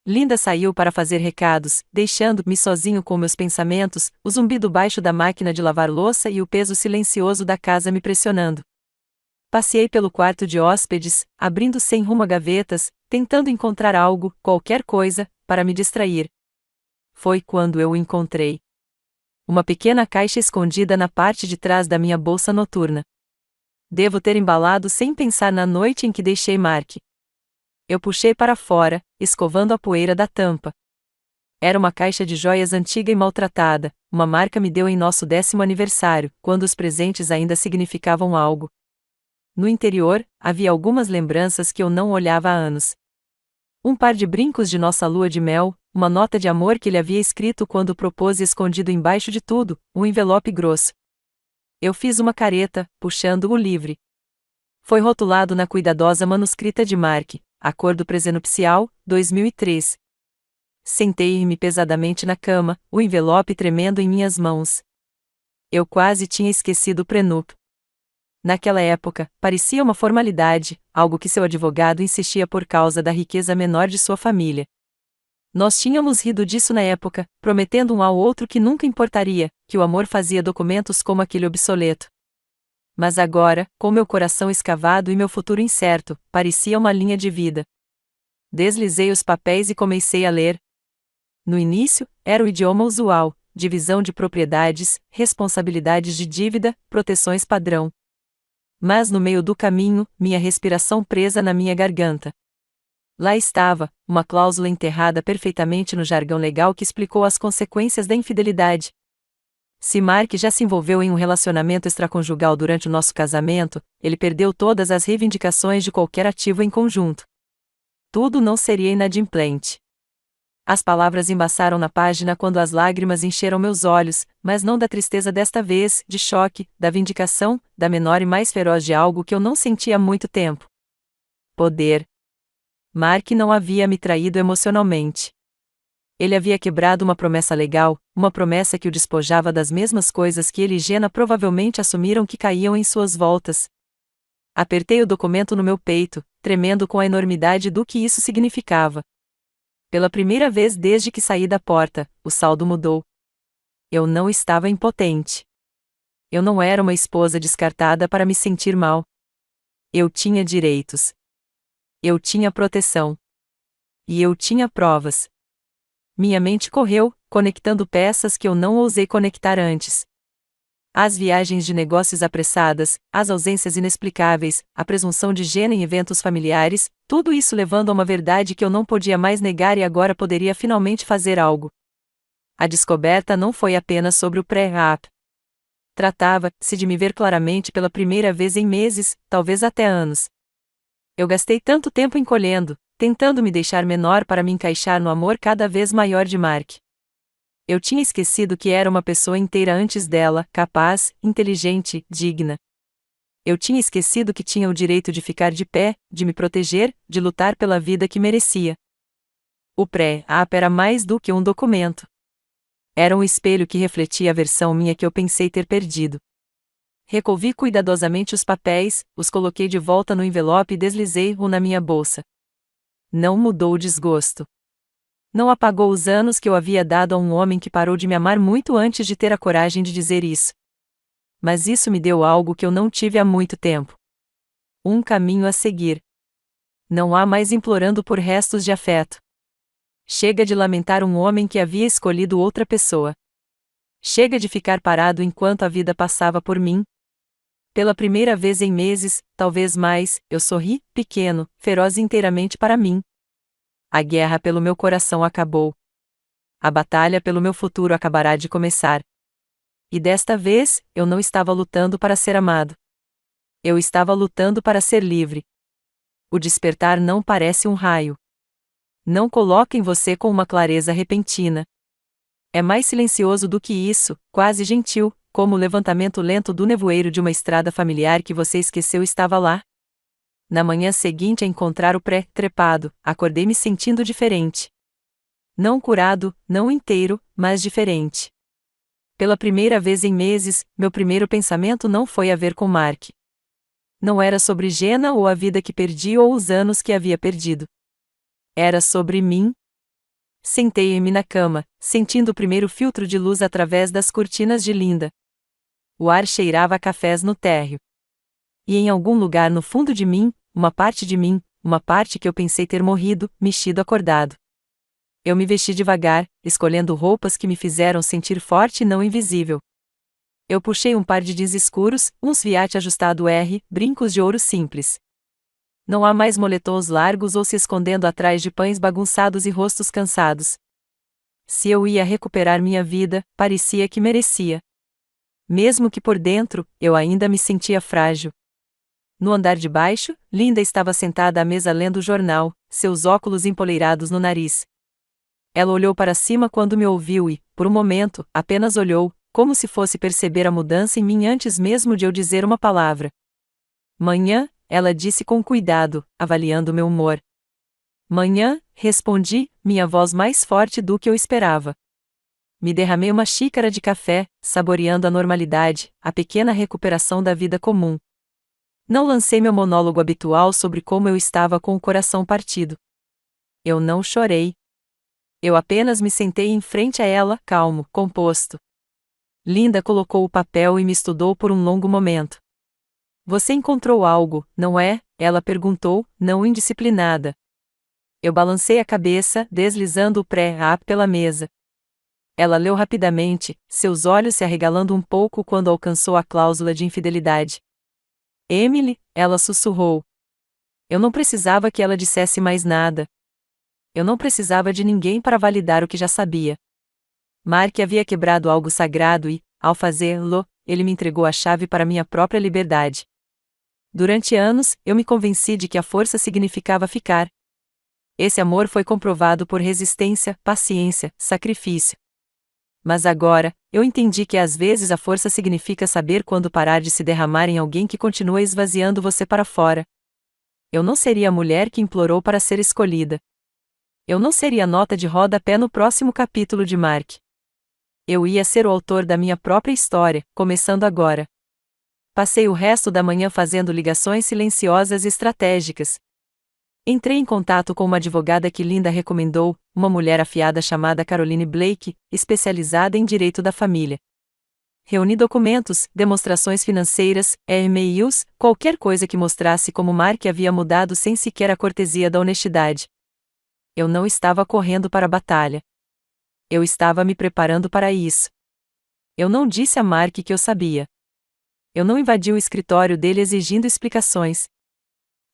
Linda saiu para fazer recados, deixando-me sozinho com meus pensamentos, o zumbido baixo da máquina de lavar louça e o peso silencioso da casa me pressionando. Passei pelo quarto de hóspedes, abrindo sem rumo gavetas, tentando encontrar algo, qualquer coisa, para me distrair. Foi quando eu o encontrei. Uma pequena caixa escondida na parte de trás da minha bolsa noturna. Devo ter embalado sem pensar na noite em que deixei Mark. Eu puxei para fora, escovando a poeira da tampa. Era uma caixa de joias antiga e maltratada, uma marca me deu em nosso 10º aniversário, quando os presentes ainda significavam algo. No interior, havia algumas lembranças que eu não olhava há anos. Um par de brincos de nossa lua de mel, uma nota de amor que ele havia escrito quando propôs e escondido embaixo de tudo, um envelope grosso. Eu fiz uma careta, puxando-o livre. Foi rotulado na cuidadosa manuscrita de Mark, Acordo Prenupcial, 2003. Sentei-me pesadamente na cama, o envelope tremendo em minhas mãos. Eu quase tinha esquecido o prenúncio. Naquela época, parecia uma formalidade, algo que seu advogado insistia por causa da riqueza menor de sua família. Nós tínhamos rido disso na época, prometendo um ao outro que nunca importaria, que o amor fazia documentos como aquele obsoleto. Mas agora, com meu coração escavado e meu futuro incerto, parecia uma linha de vida. Deslizei os papéis e comecei a ler. No início, era o idioma usual, divisão de propriedades, responsabilidades de dívida, proteções padrão. Mas no meio do caminho, minha respiração presa na minha garganta. Lá estava, uma cláusula enterrada perfeitamente no jargão legal que explicou as consequências da infidelidade. Se Mark já se envolveu em um relacionamento extraconjugal durante o nosso casamento, ele perdeu todas as reivindicações de qualquer ativo em conjunto. Tudo não seria inadimplente. As palavras embaçaram na página quando as lágrimas encheram meus olhos, mas não da tristeza desta vez, de choque, da vindicação, da menor e mais feroz de algo que eu não sentia há muito tempo. Poder. Mark não havia me traído emocionalmente. Ele havia quebrado uma promessa legal, uma promessa que o despojava das mesmas coisas que ele e Jenna provavelmente assumiram que caíam em suas voltas. Apertei o documento no meu peito, tremendo com a enormidade do que isso significava. Pela primeira vez desde que saí da porta, o saldo mudou. Eu não estava impotente. Eu não era uma esposa descartada para me sentir mal. Eu tinha direitos. Eu tinha proteção. E eu tinha provas. Minha mente correu, conectando peças que eu não ousei conectar antes. As viagens de negócios apressadas, as ausências inexplicáveis, a presunção de Jenna em eventos familiares, tudo isso levando a uma verdade que eu não podia mais negar e agora poderia finalmente fazer algo. A descoberta não foi apenas sobre o pré-app. Tratava-se de me ver claramente pela primeira vez em meses, talvez até anos. Eu gastei tanto tempo encolhendo, tentando me deixar menor para me encaixar no amor cada vez maior de Mark. Eu tinha esquecido que era uma pessoa inteira antes dela, capaz, inteligente, digna. Eu tinha esquecido que tinha o direito de ficar de pé, de me proteger, de lutar pela vida que merecia. O pré-app era mais do que um documento. Era um espelho que refletia a versão minha que eu pensei ter perdido. Recolhi cuidadosamente os papéis, os coloquei de volta no envelope e deslizei-o na minha bolsa. Não mudou o desgosto. Não apagou os anos que eu havia dado a um homem que parou de me amar muito antes de ter a coragem de dizer isso. Mas isso me deu algo que eu não tive há muito tempo. Um caminho a seguir. Não há mais implorando por restos de afeto. Chega de lamentar um homem que havia escolhido outra pessoa. Chega de ficar parado enquanto a vida passava por mim. Pela primeira vez em meses, talvez mais, eu sorri, pequeno, feroz inteiramente para mim. A guerra pelo meu coração acabou. A batalha pelo meu futuro acabará de começar. E desta vez, eu não estava lutando para ser amado. Eu estava lutando para ser livre. O despertar não parece um raio. Não coloca em você com uma clareza repentina. É mais silencioso do que isso, quase gentil, como o levantamento lento do nevoeiro de uma estrada familiar que você esqueceu estava lá. Na manhã seguinte a encontrar o pré-trepado, acordei me sentindo diferente. Não curado, não inteiro, mas diferente. Pela primeira vez em meses, meu primeiro pensamento não foi a ver com Mark. Não era sobre Jenna ou a vida que perdi ou os anos que havia perdido. Era sobre mim. Sentei-me na cama, sentindo o primeiro filtro de luz através das cortinas de Linda. O ar cheirava a cafés no térreo. E em algum lugar no fundo de mim, uma parte que eu pensei ter morrido, mexido acordado. Eu me vesti devagar, escolhendo roupas que me fizeram sentir forte e não invisível. Eu puxei um par de jeans escuros, um sviat ajustado R, brincos de ouro simples. Não há mais moletons largos ou se escondendo atrás de pães bagunçados e rostos cansados. Se eu ia recuperar minha vida, parecia que merecia. Mesmo que por dentro, eu ainda me sentia frágil. No andar de baixo, Linda estava sentada à mesa lendo o jornal, seus óculos empoleirados no nariz. Ela olhou para cima quando me ouviu e, por um momento, apenas olhou, como se fosse perceber a mudança em mim antes mesmo de eu dizer uma palavra. Manhã, ela disse com cuidado, avaliando meu humor. Manhã, respondi, minha voz mais forte do que eu esperava. Me derramei uma xícara de café, saboreando a normalidade, a pequena recuperação da vida comum. Não lancei meu monólogo habitual sobre como eu estava com o coração partido. Eu não chorei. Eu apenas me sentei em frente a ela, calmo, composto. Linda colocou o papel e me estudou por um longo momento. Você encontrou algo, não é? Ela perguntou, não indisciplinada. Eu balancei a cabeça, deslizando o pré-app pela mesa. Ela leu rapidamente, seus olhos se arregalando um pouco quando alcançou a cláusula de infidelidade. Emily, ela sussurrou. Eu não precisava que ela dissesse mais nada. Eu não precisava de ninguém para validar o que já sabia. Mark havia quebrado algo sagrado e, ao fazê-lo, ele me entregou a chave para minha própria liberdade. Durante anos, eu me convenci de que a força significava ficar. Esse amor foi comprovado por resistência, paciência, sacrifício. Mas agora, eu entendi que às vezes a força significa saber quando parar de se derramar em alguém que continua esvaziando você para fora. Eu não seria a mulher que implorou para ser escolhida. Eu não seria a nota de rodapé no próximo capítulo de Mark. Eu ia ser o autor da minha própria história, começando agora. Passei o resto da manhã fazendo ligações silenciosas e estratégicas. Entrei em contato com uma advogada que Linda recomendou, uma mulher afiada chamada Caroline Blake, especializada em direito da família. Reuni documentos, demonstrações financeiras, e-mails, qualquer coisa que mostrasse como Mark havia mudado sem sequer a cortesia da honestidade. Eu não estava correndo para a batalha. Eu estava me preparando para isso. Eu não disse a Mark que eu sabia. Eu não invadi o escritório dele exigindo explicações.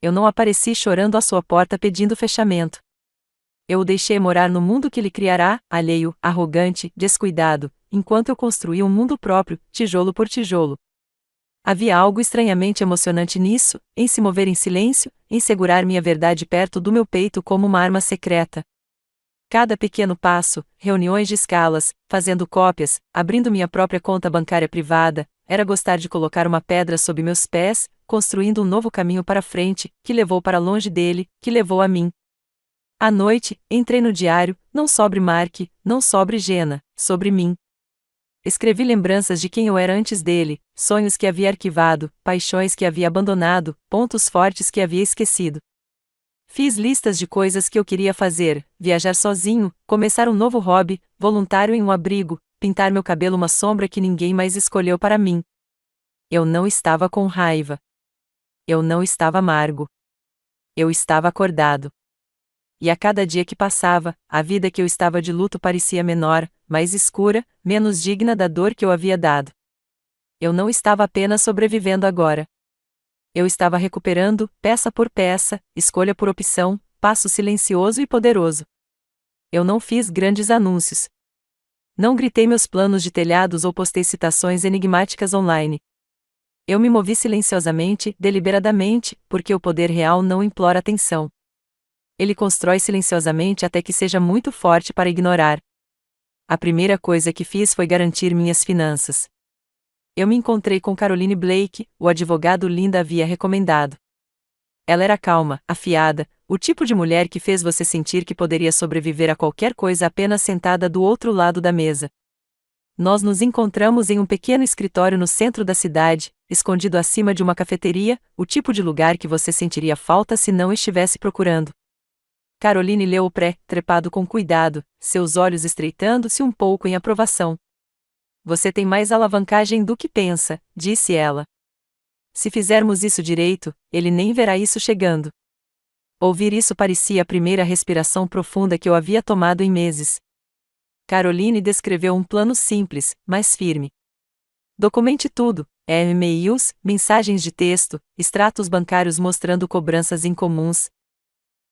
Eu não apareci chorando à sua porta pedindo fechamento. Eu o deixei morar no mundo que ele criará, alheio, arrogante, descuidado, enquanto eu construí um mundo próprio, tijolo por tijolo. Havia algo estranhamente emocionante nisso, em se mover em silêncio, em segurar minha verdade perto do meu peito como uma arma secreta. Cada pequeno passo, reuniões de escalas, fazendo cópias, abrindo minha própria conta bancária privada, era gostar de colocar uma pedra sob meus pés, construindo um novo caminho para frente, que levou para longe dele, que levou a mim. À noite, entrei no diário, não sobre Mark, não sobre Jenna, sobre mim. Escrevi lembranças de quem eu era antes dele, sonhos que havia arquivado, paixões que havia abandonado, pontos fortes que havia esquecido. Fiz listas de coisas que eu queria fazer, viajar sozinho, começar um novo hobby, voluntário em um abrigo, pintar meu cabelo uma sombra que ninguém mais escolheu para mim. Eu não estava com raiva. Eu não estava amargo. Eu estava acordado. E a cada dia que passava, a vida que eu estava de luto parecia menor, mais escura, menos digna da dor que eu havia dado. Eu não estava apenas sobrevivendo agora. Eu estava recuperando, peça por peça, escolha por opção, passo silencioso e poderoso. Eu não fiz grandes anúncios. Não gritei meus planos de telhados ou postei citações enigmáticas online. Eu me movi silenciosamente, deliberadamente, porque o poder real não implora atenção. Ele constrói silenciosamente até que seja muito forte para ignorar. A primeira coisa que fiz foi garantir minhas finanças. Eu me encontrei com Caroline Blake, o advogado Linda havia recomendado. Ela era calma, afiada, o tipo de mulher que fez você sentir que poderia sobreviver a qualquer coisa apenas sentada do outro lado da mesa. Nós nos encontramos em um pequeno escritório no centro da cidade, escondido acima de uma cafeteria, o tipo de lugar que você sentiria falta se não estivesse procurando. Caroline leu o pré-trepado com cuidado, seus olhos estreitando-se um pouco em aprovação. Você tem mais alavancagem do que pensa, disse ela. Se fizermos isso direito, ele nem verá isso chegando. Ouvir isso parecia a primeira respiração profunda que eu havia tomado em meses. Caroline descreveu um plano simples, mas firme. Documente tudo, e-mails, mensagens de texto, extratos bancários mostrando cobranças incomuns.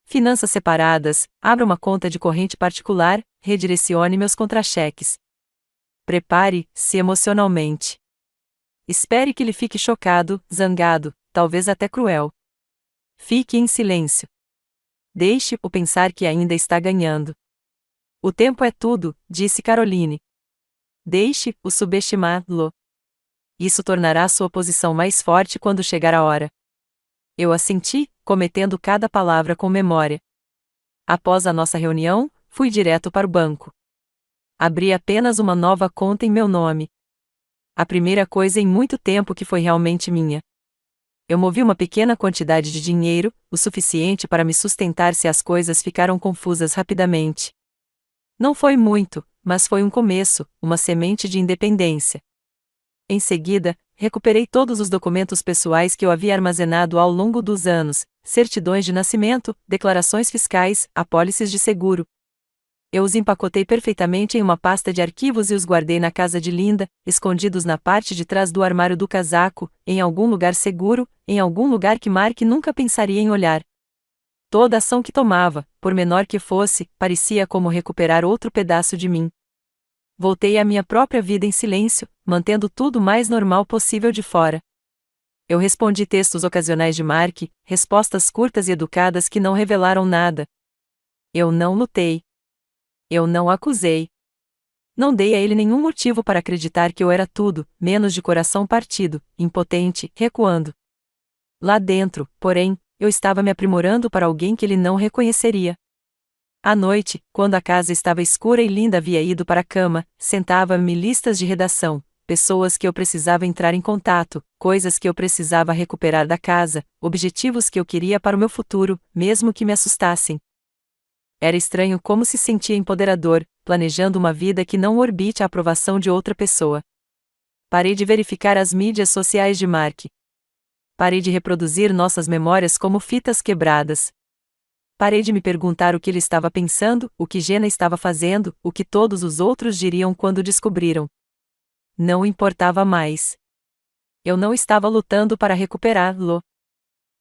Finanças separadas, abra uma conta de corrente particular, redirecione meus contra-cheques. Prepare-se emocionalmente. Espere que ele fique chocado, zangado, talvez até cruel. Fique em silêncio. Deixe-o pensar que ainda está ganhando. O tempo é tudo, disse Caroline. Deixe-o subestimá-lo. Isso tornará sua posição mais forte quando chegar a hora. Eu assenti, cometendo cada palavra com memória. Após a nossa reunião, fui direto para o banco. Abri apenas uma nova conta em meu nome. A primeira coisa em muito tempo que foi realmente minha. Eu movi uma pequena quantidade de dinheiro, o suficiente para me sustentar se as coisas ficaram confusas rapidamente. Não foi muito, mas foi um começo, uma semente de independência. Em seguida, recuperei todos os documentos pessoais que eu havia armazenado ao longo dos anos, certidões de nascimento, declarações fiscais, apólices de seguro. Eu os empacotei perfeitamente em uma pasta de arquivos e os guardei na casa de Linda, escondidos na parte de trás do armário do casaco, em algum lugar seguro, em algum lugar que Mark nunca pensaria em olhar. Toda ação que tomava, por menor que fosse, parecia como recuperar outro pedaço de mim. Voltei à minha própria vida em silêncio, mantendo tudo o mais normal possível de fora. Eu respondi textos ocasionais de Mark, respostas curtas e educadas que não revelaram nada. Eu não lutei. Eu não acusei. Não dei a ele nenhum motivo para acreditar que eu era tudo, menos de coração partido, impotente, recuando. Lá dentro, porém, eu estava me aprimorando para alguém que ele não reconheceria. À noite, quando a casa estava escura e Linda havia ido para a cama, sentava-me listas de redação, pessoas que eu precisava entrar em contato, coisas que eu precisava recuperar da casa, objetivos que eu queria para o meu futuro, mesmo que me assustassem. Era estranho como se sentia empoderador, planejando uma vida que não orbite a aprovação de outra pessoa. Parei de verificar as mídias sociais de Mark. Parei de reproduzir nossas memórias como fitas quebradas. Parei de me perguntar o que ele estava pensando, o que Jenna estava fazendo, o que todos os outros diriam quando descobriram. Não importava mais. Eu não estava lutando para recuperá-lo.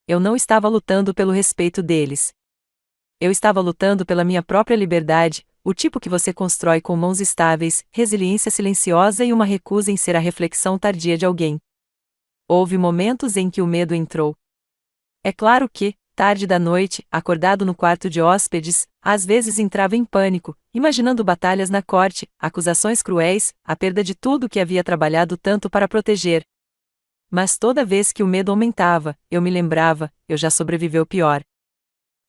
Eu não estava lutando pelo respeito deles. Eu estava lutando pela minha própria liberdade, o tipo que você constrói com mãos estáveis, resiliência silenciosa e uma recusa em ser a reflexão tardia de alguém. Houve momentos em que o medo entrou. É claro que, tarde da noite, acordado no quarto de hóspedes, às vezes entrava em pânico, imaginando batalhas na corte, acusações cruéis, a perda de tudo que havia trabalhado tanto para proteger. Mas toda vez que o medo aumentava, eu me lembrava, eu já sobrevivi ao pior.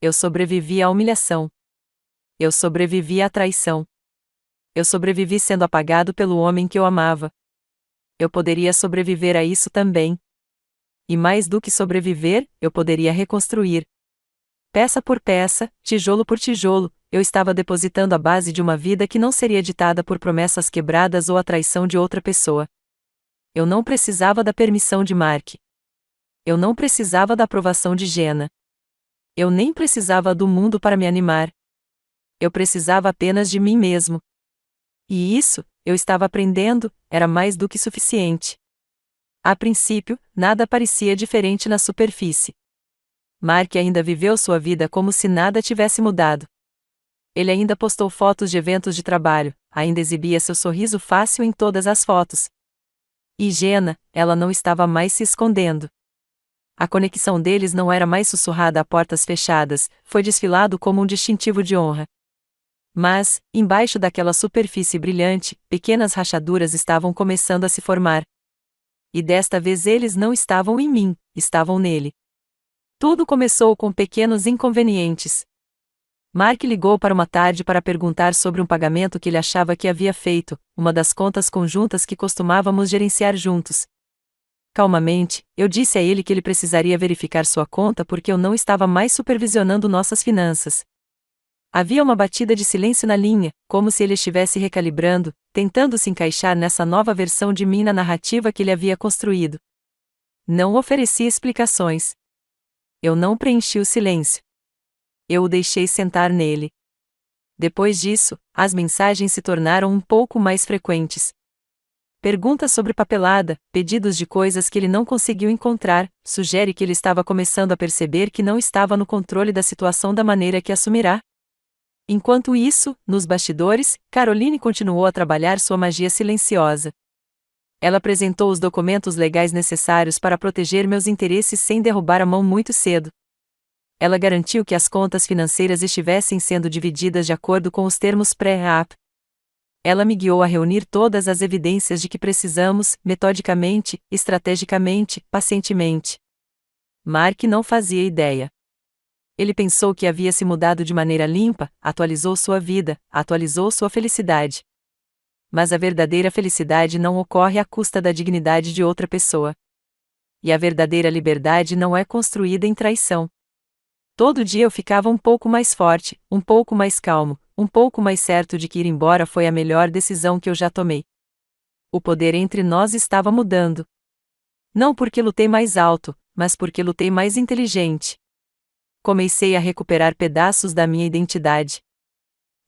Eu sobrevivi à humilhação. Eu sobrevivi à traição. Eu sobrevivi sendo apagado pelo homem que eu amava. Eu poderia sobreviver a isso também. E mais do que sobreviver, eu poderia reconstruir. Peça por peça, tijolo por tijolo, eu estava depositando a base de uma vida que não seria ditada por promessas quebradas ou a traição de outra pessoa. Eu não precisava da permissão de Mark. Eu não precisava da aprovação de Jenna. Eu nem precisava do mundo para me animar. Eu precisava apenas de mim mesmo. E isso, eu estava aprendendo, era mais do que suficiente. A princípio, nada parecia diferente na superfície. Mark ainda viveu sua vida como se nada tivesse mudado. Ele ainda postou fotos de eventos de trabalho, ainda exibia seu sorriso fácil em todas as fotos. E Jenna, ela não estava mais se escondendo. A conexão deles não era mais sussurrada a portas fechadas, foi desfilado como um distintivo de honra. Mas, embaixo daquela superfície brilhante, pequenas rachaduras estavam começando a se formar. E desta vez eles não estavam em mim, estavam nele. Tudo começou com pequenos inconvenientes. Mark ligou para uma tarde para perguntar sobre um pagamento que ele achava que havia feito, uma das contas conjuntas que costumávamos gerenciar juntos. Calmamente, eu disse a ele que ele precisaria verificar sua conta porque eu não estava mais supervisionando nossas finanças. Havia uma batida de silêncio na linha, como se ele estivesse recalibrando, tentando se encaixar nessa nova versão de mim na narrativa que ele havia construído. Não ofereci explicações. Eu não preenchi o silêncio. Eu o deixei sentar nele. Depois disso, as mensagens se tornaram um pouco mais frequentes. Perguntas sobre papelada, pedidos de coisas que ele não conseguiu encontrar, sugere que ele estava começando a perceber que não estava no controle da situação da maneira que assumirá. Enquanto isso, nos bastidores, Caroline continuou a trabalhar sua magia silenciosa. Ela apresentou os documentos legais necessários para proteger meus interesses sem derrubar a mão muito cedo. Ela garantiu que as contas financeiras estivessem sendo divididas de acordo com os termos pré-app. Ela me guiou a reunir todas as evidências de que precisamos, metodicamente, estrategicamente, pacientemente. Mark não fazia ideia. Ele pensou que havia se mudado de maneira limpa, atualizou sua vida, atualizou sua felicidade. Mas a verdadeira felicidade não ocorre à custa da dignidade de outra pessoa. E a verdadeira liberdade não é construída em traição. Todo dia eu ficava um pouco mais forte, um pouco mais calmo, um pouco mais certo de que ir embora foi a melhor decisão que eu já tomei. O poder entre nós estava mudando. Não porque lutei mais alto, mas porque lutei mais inteligente. Comecei a recuperar pedaços da minha identidade.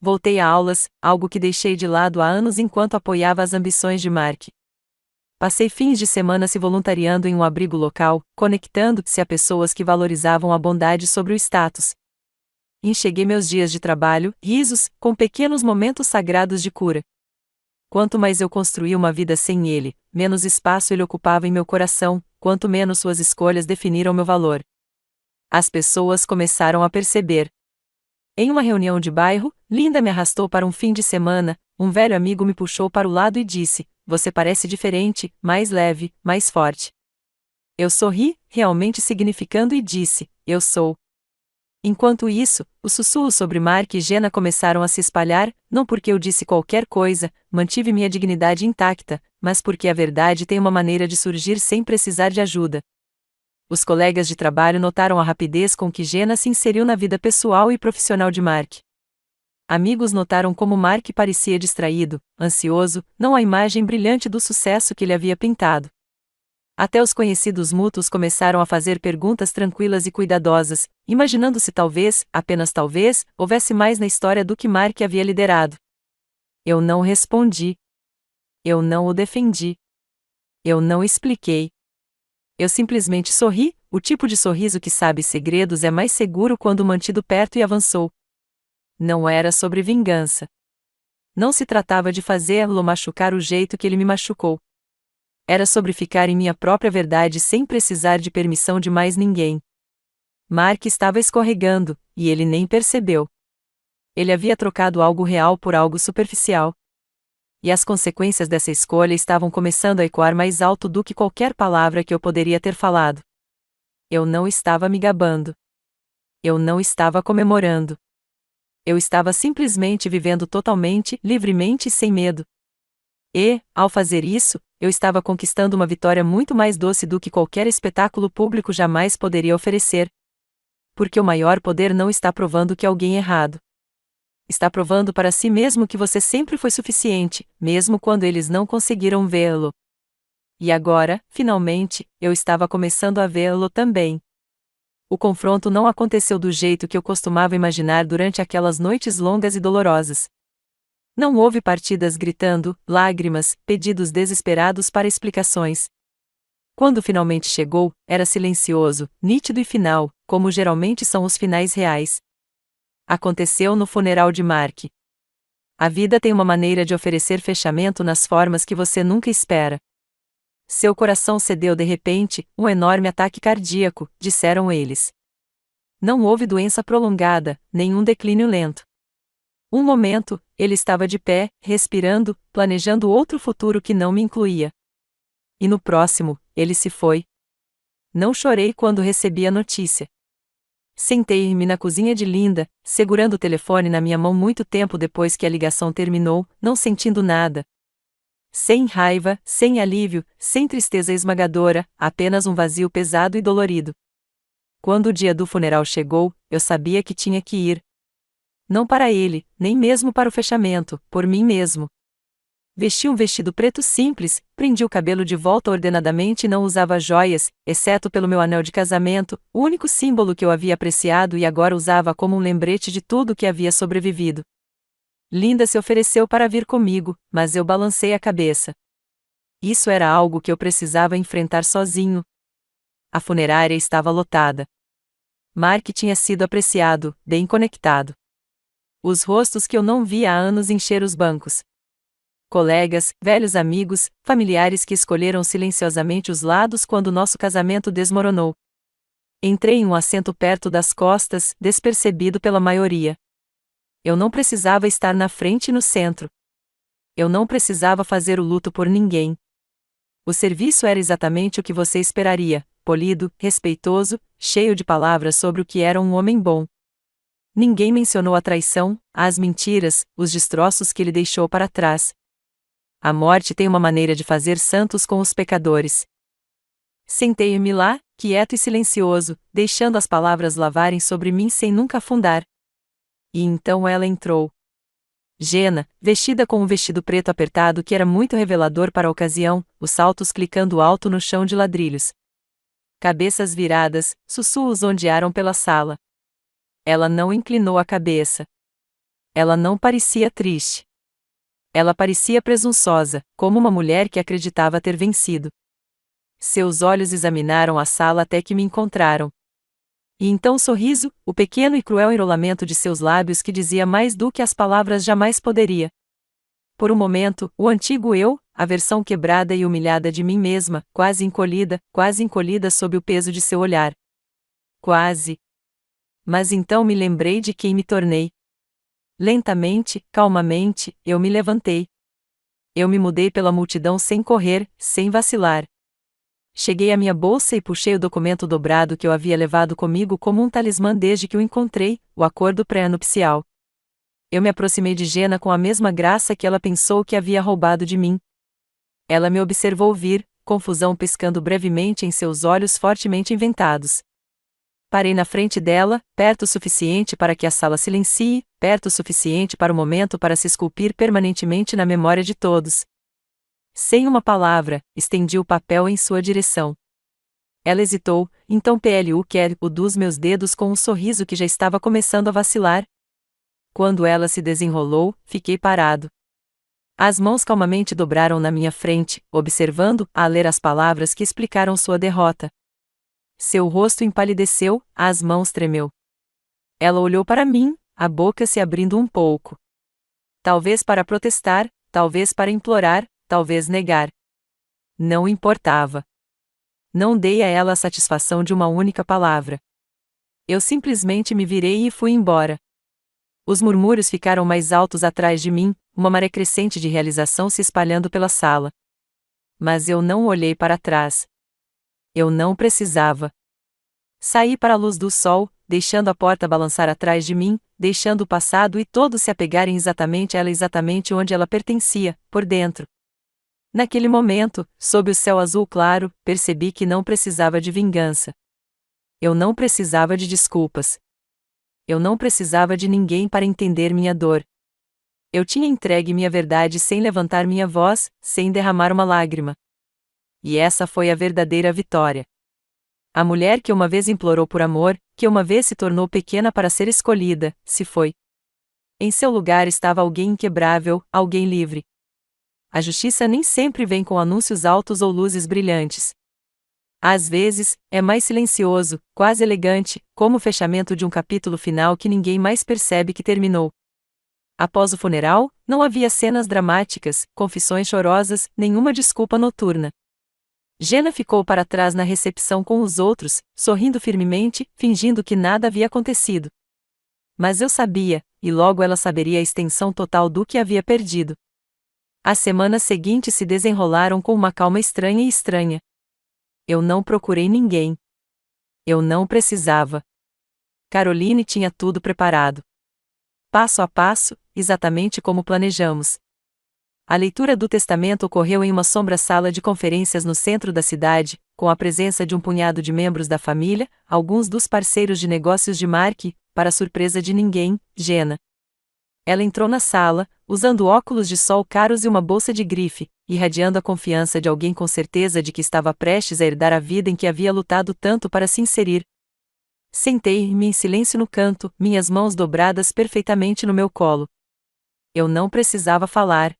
Voltei a aulas, algo que deixei de lado há anos enquanto apoiava as ambições de Mark. Passei fins de semana se voluntariando em um abrigo local, conectando-se a pessoas que valorizavam a bondade sobre o status. Encheguei meus dias de trabalho, risos, com pequenos momentos sagrados de cura. Quanto mais eu construía uma vida sem ele, menos espaço ele ocupava em meu coração, quanto menos suas escolhas definiram meu valor. As pessoas começaram a perceber. Em uma reunião de bairro, Linda me arrastou para um fim de semana, um velho amigo me puxou para o lado e disse: "Você parece diferente, mais leve, mais forte." Eu sorri, realmente significando e disse: "Eu sou." Enquanto isso, os sussurros sobre Mark e Jenna começaram a se espalhar, não porque eu disse qualquer coisa, mantive minha dignidade intacta, mas porque a verdade tem uma maneira de surgir sem precisar de ajuda. Os colegas de trabalho notaram a rapidez com que Jenna se inseriu na vida pessoal e profissional de Mark. Amigos notaram como Mark parecia distraído, ansioso, não a imagem brilhante do sucesso que ele havia pintado. Até os conhecidos mútuos começaram a fazer perguntas tranquilas e cuidadosas, imaginando se talvez, apenas talvez, houvesse mais na história do que Mark havia liderado. Eu não respondi. Eu não o defendi. Eu não expliquei. Eu simplesmente sorri, o tipo de sorriso que sabe segredos é mais seguro quando mantido perto e avançou. Não era sobre vingança. Não se tratava de fazê-lo machucar o jeito que ele me machucou. Era sobre ficar em minha própria verdade sem precisar de permissão de mais ninguém. Mark estava escorregando, e ele nem percebeu. Ele havia trocado algo real por algo superficial. E as consequências dessa escolha estavam começando a ecoar mais alto do que qualquer palavra que eu poderia ter falado. Eu não estava me gabando. Eu não estava comemorando. Eu estava simplesmente vivendo totalmente, livremente e sem medo. E, ao fazer isso, eu estava conquistando uma vitória muito mais doce do que qualquer espetáculo público jamais poderia oferecer. Porque o maior poder não está provando que alguém é errado. Está provando para si mesmo que você sempre foi suficiente, mesmo quando eles não conseguiram vê-lo. E agora, finalmente, eu estava começando a vê-lo também. O confronto não aconteceu do jeito que eu costumava imaginar durante aquelas noites longas e dolorosas. Não houve partidas gritando, lágrimas, pedidos desesperados para explicações. Quando finalmente chegou, era silencioso, nítido e final, como geralmente são os finais reais. Aconteceu no funeral de Mark. A vida tem uma maneira de oferecer fechamento nas formas que você nunca espera. Seu coração cedeu de repente, um enorme ataque cardíaco, disseram eles. Não houve doença prolongada, nenhum declínio lento. Um momento, ele estava de pé, respirando, planejando outro futuro que não me incluía. E no próximo, ele se foi. Não chorei quando recebi a notícia. Sentei-me na cozinha de Linda, segurando o telefone na minha mão muito tempo depois que a ligação terminou, não sentindo nada. Sem raiva, sem alívio, sem tristeza esmagadora, apenas um vazio pesado e dolorido. Quando o dia do funeral chegou, eu sabia que tinha que ir. Não para ele, nem mesmo para o fechamento, por mim mesmo. Vesti um vestido preto simples, prendi o cabelo de volta ordenadamente e não usava joias, exceto pelo meu anel de casamento, o único símbolo que eu havia apreciado e agora usava como um lembrete de tudo que havia sobrevivido. Linda se ofereceu para vir comigo, mas eu balancei a cabeça. Isso era algo que eu precisava enfrentar sozinho. A funerária estava lotada. Mark tinha sido apreciado, bem conectado. Os rostos que eu não via há anos encheram os bancos. colegas, velhos amigos, familiares que escolheram silenciosamente os lados quando nosso casamento desmoronou. Entrei em um assento perto das costas, despercebido pela maioria. Eu não precisava estar na frente e no centro. Eu não precisava fazer o luto por ninguém. O serviço era exatamente o que você esperaria, polido, respeitoso, cheio de palavras sobre o que era um homem bom. Ninguém mencionou a traição, as mentiras, os destroços que ele deixou para trás. A morte tem uma maneira de fazer santos com os pecadores. Sentei-me lá, quieto e silencioso, deixando as palavras lavarem sobre mim sem nunca afundar. E então ela entrou. Jenna, vestida com um vestido preto apertado que era muito revelador para a ocasião, os saltos clicando alto no chão de ladrilhos. Cabeças viradas, sussurros ondearam pela sala. Ela não inclinou a cabeça. Ela não parecia triste. Ela parecia presunçosa, como uma mulher que acreditava ter vencido. Seus olhos examinaram a sala até que me encontraram. E então o sorriso, o pequeno e cruel enrolamento de seus lábios que dizia mais do que as palavras jamais poderia. Por um momento, o antigo eu, a versão quebrada e humilhada de mim mesma, quase encolhida sob o peso de seu olhar. Quase. Mas então me lembrei de quem me tornei. Lentamente, calmamente, eu me levantei. Eu me mudei pela multidão sem correr, sem vacilar. Cheguei à minha bolsa e puxei o documento dobrado que eu havia levado comigo como um talismã desde que o encontrei, o acordo pré-nupcial. Eu me aproximei de Jenna com a mesma graça que ela pensou que havia roubado de mim. Ela me observou vir, confusão piscando brevemente em seus olhos fortemente inventados. Parei na frente dela, perto o suficiente para que a sala silencie, perto o suficiente para o momento para se esculpir permanentemente na memória de todos. Sem uma palavra, estendi o papel em sua direção. Ela hesitou, então plu quer o dos meus dedos com um sorriso que já estava começando a vacilar. Quando ela se desenrolou, fiquei parado. As mãos calmamente dobraram na minha frente, observando-a ler as palavras que explicaram sua derrota. Seu rosto empalideceu, as mãos tremeu. Ela olhou para mim, a boca se abrindo um pouco. Talvez para protestar, talvez para implorar, talvez negar. Não importava. Não dei a ela a satisfação de uma única palavra. Eu simplesmente me virei e fui embora. Os murmúrios ficaram mais altos atrás de mim, uma maré crescente de realização se espalhando pela sala. Mas eu não olhei para trás. Eu não precisava. Saí para a luz do sol, deixando a porta balançar atrás de mim, deixando o passado e todos se apegarem exatamente a ela, exatamente onde ela pertencia, por dentro. Naquele momento, sob o céu azul claro, percebi que não precisava de vingança. Eu não precisava de desculpas. Eu não precisava de ninguém para entender minha dor. Eu tinha entregue minha verdade sem levantar minha voz, sem derramar uma lágrima. E essa foi a verdadeira vitória. A mulher que uma vez implorou por amor, que uma vez se tornou pequena para ser escolhida, se foi. Em seu lugar estava alguém inquebrável, alguém livre. A justiça nem sempre vem com anúncios altos ou luzes brilhantes. Às vezes, é mais silencioso, quase elegante, como o fechamento de um capítulo final que ninguém mais percebe que terminou. Após o funeral, não havia cenas dramáticas, confissões chorosas, nenhuma desculpa noturna. Jenna ficou para trás na recepção com os outros, sorrindo firmemente, fingindo que nada havia acontecido. Mas eu sabia, e logo ela saberia a extensão total do que havia perdido. As semanas seguintes se desenrolaram com uma calma estranha. Eu não procurei ninguém. Eu não precisava. Caroline tinha tudo preparado. Passo a passo, exatamente como planejamos. A leitura do testamento ocorreu em uma sombra sala de conferências no centro da cidade, com a presença de um punhado de membros da família, alguns dos parceiros de negócios de Mark, para surpresa de ninguém, Jenna. Ela entrou na sala, usando óculos de sol caros e uma bolsa de grife, irradiando a confiança de alguém com certeza de que estava prestes a herdar a vida em que havia lutado tanto para se inserir. Sentei-me em silêncio no canto, minhas mãos dobradas perfeitamente no meu colo. Eu não precisava falar.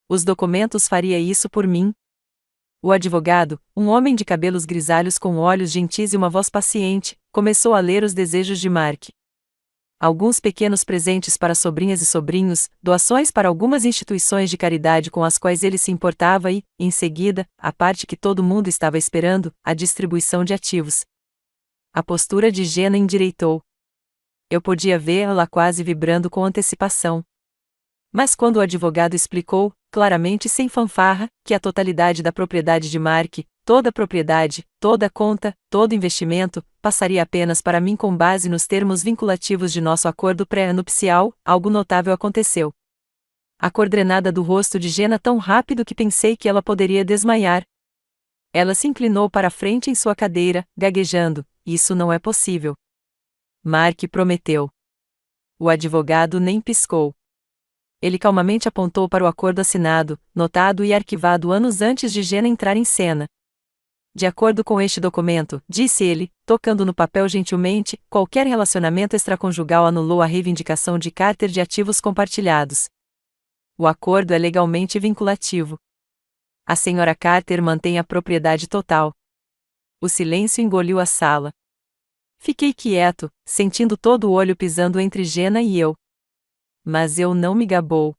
Os documentos faria isso por mim. O advogado, um homem de cabelos grisalhos com olhos gentis e uma voz paciente, começou a ler os desejos de Mark. Alguns pequenos presentes para sobrinhas e sobrinhos, doações para algumas instituições de caridade com as quais ele se importava e, em seguida, a parte que todo mundo estava esperando, a distribuição de ativos. A postura de Jenna endireitou. Eu podia vê-la quase vibrando com antecipação. Mas quando o advogado explicou, claramente e sem fanfarra, que a totalidade da propriedade de Mark, toda a propriedade, toda a conta, todo investimento, passaria apenas para mim com base nos termos vinculativos de nosso acordo pré-nupcial, algo notável aconteceu. A cor drenada do rosto de Jenna tão rápido que pensei que ela poderia desmaiar. Ela se inclinou para a frente em sua cadeira, gaguejando, isso não é possível. Mark prometeu. O advogado nem piscou. Ele calmamente apontou para o acordo assinado, notado e arquivado anos antes de Jenna entrar em cena. De acordo com este documento, disse ele, tocando no papel gentilmente, qualquer relacionamento extraconjugal anulou a reivindicação de Carter de ativos compartilhados. O acordo é legalmente vinculativo. A senhora Carter mantém a propriedade total. O silêncio engoliu a sala. Fiquei quieto, sentindo todo o olho pisando entre Jenna e eu. Mas eu não me gabou.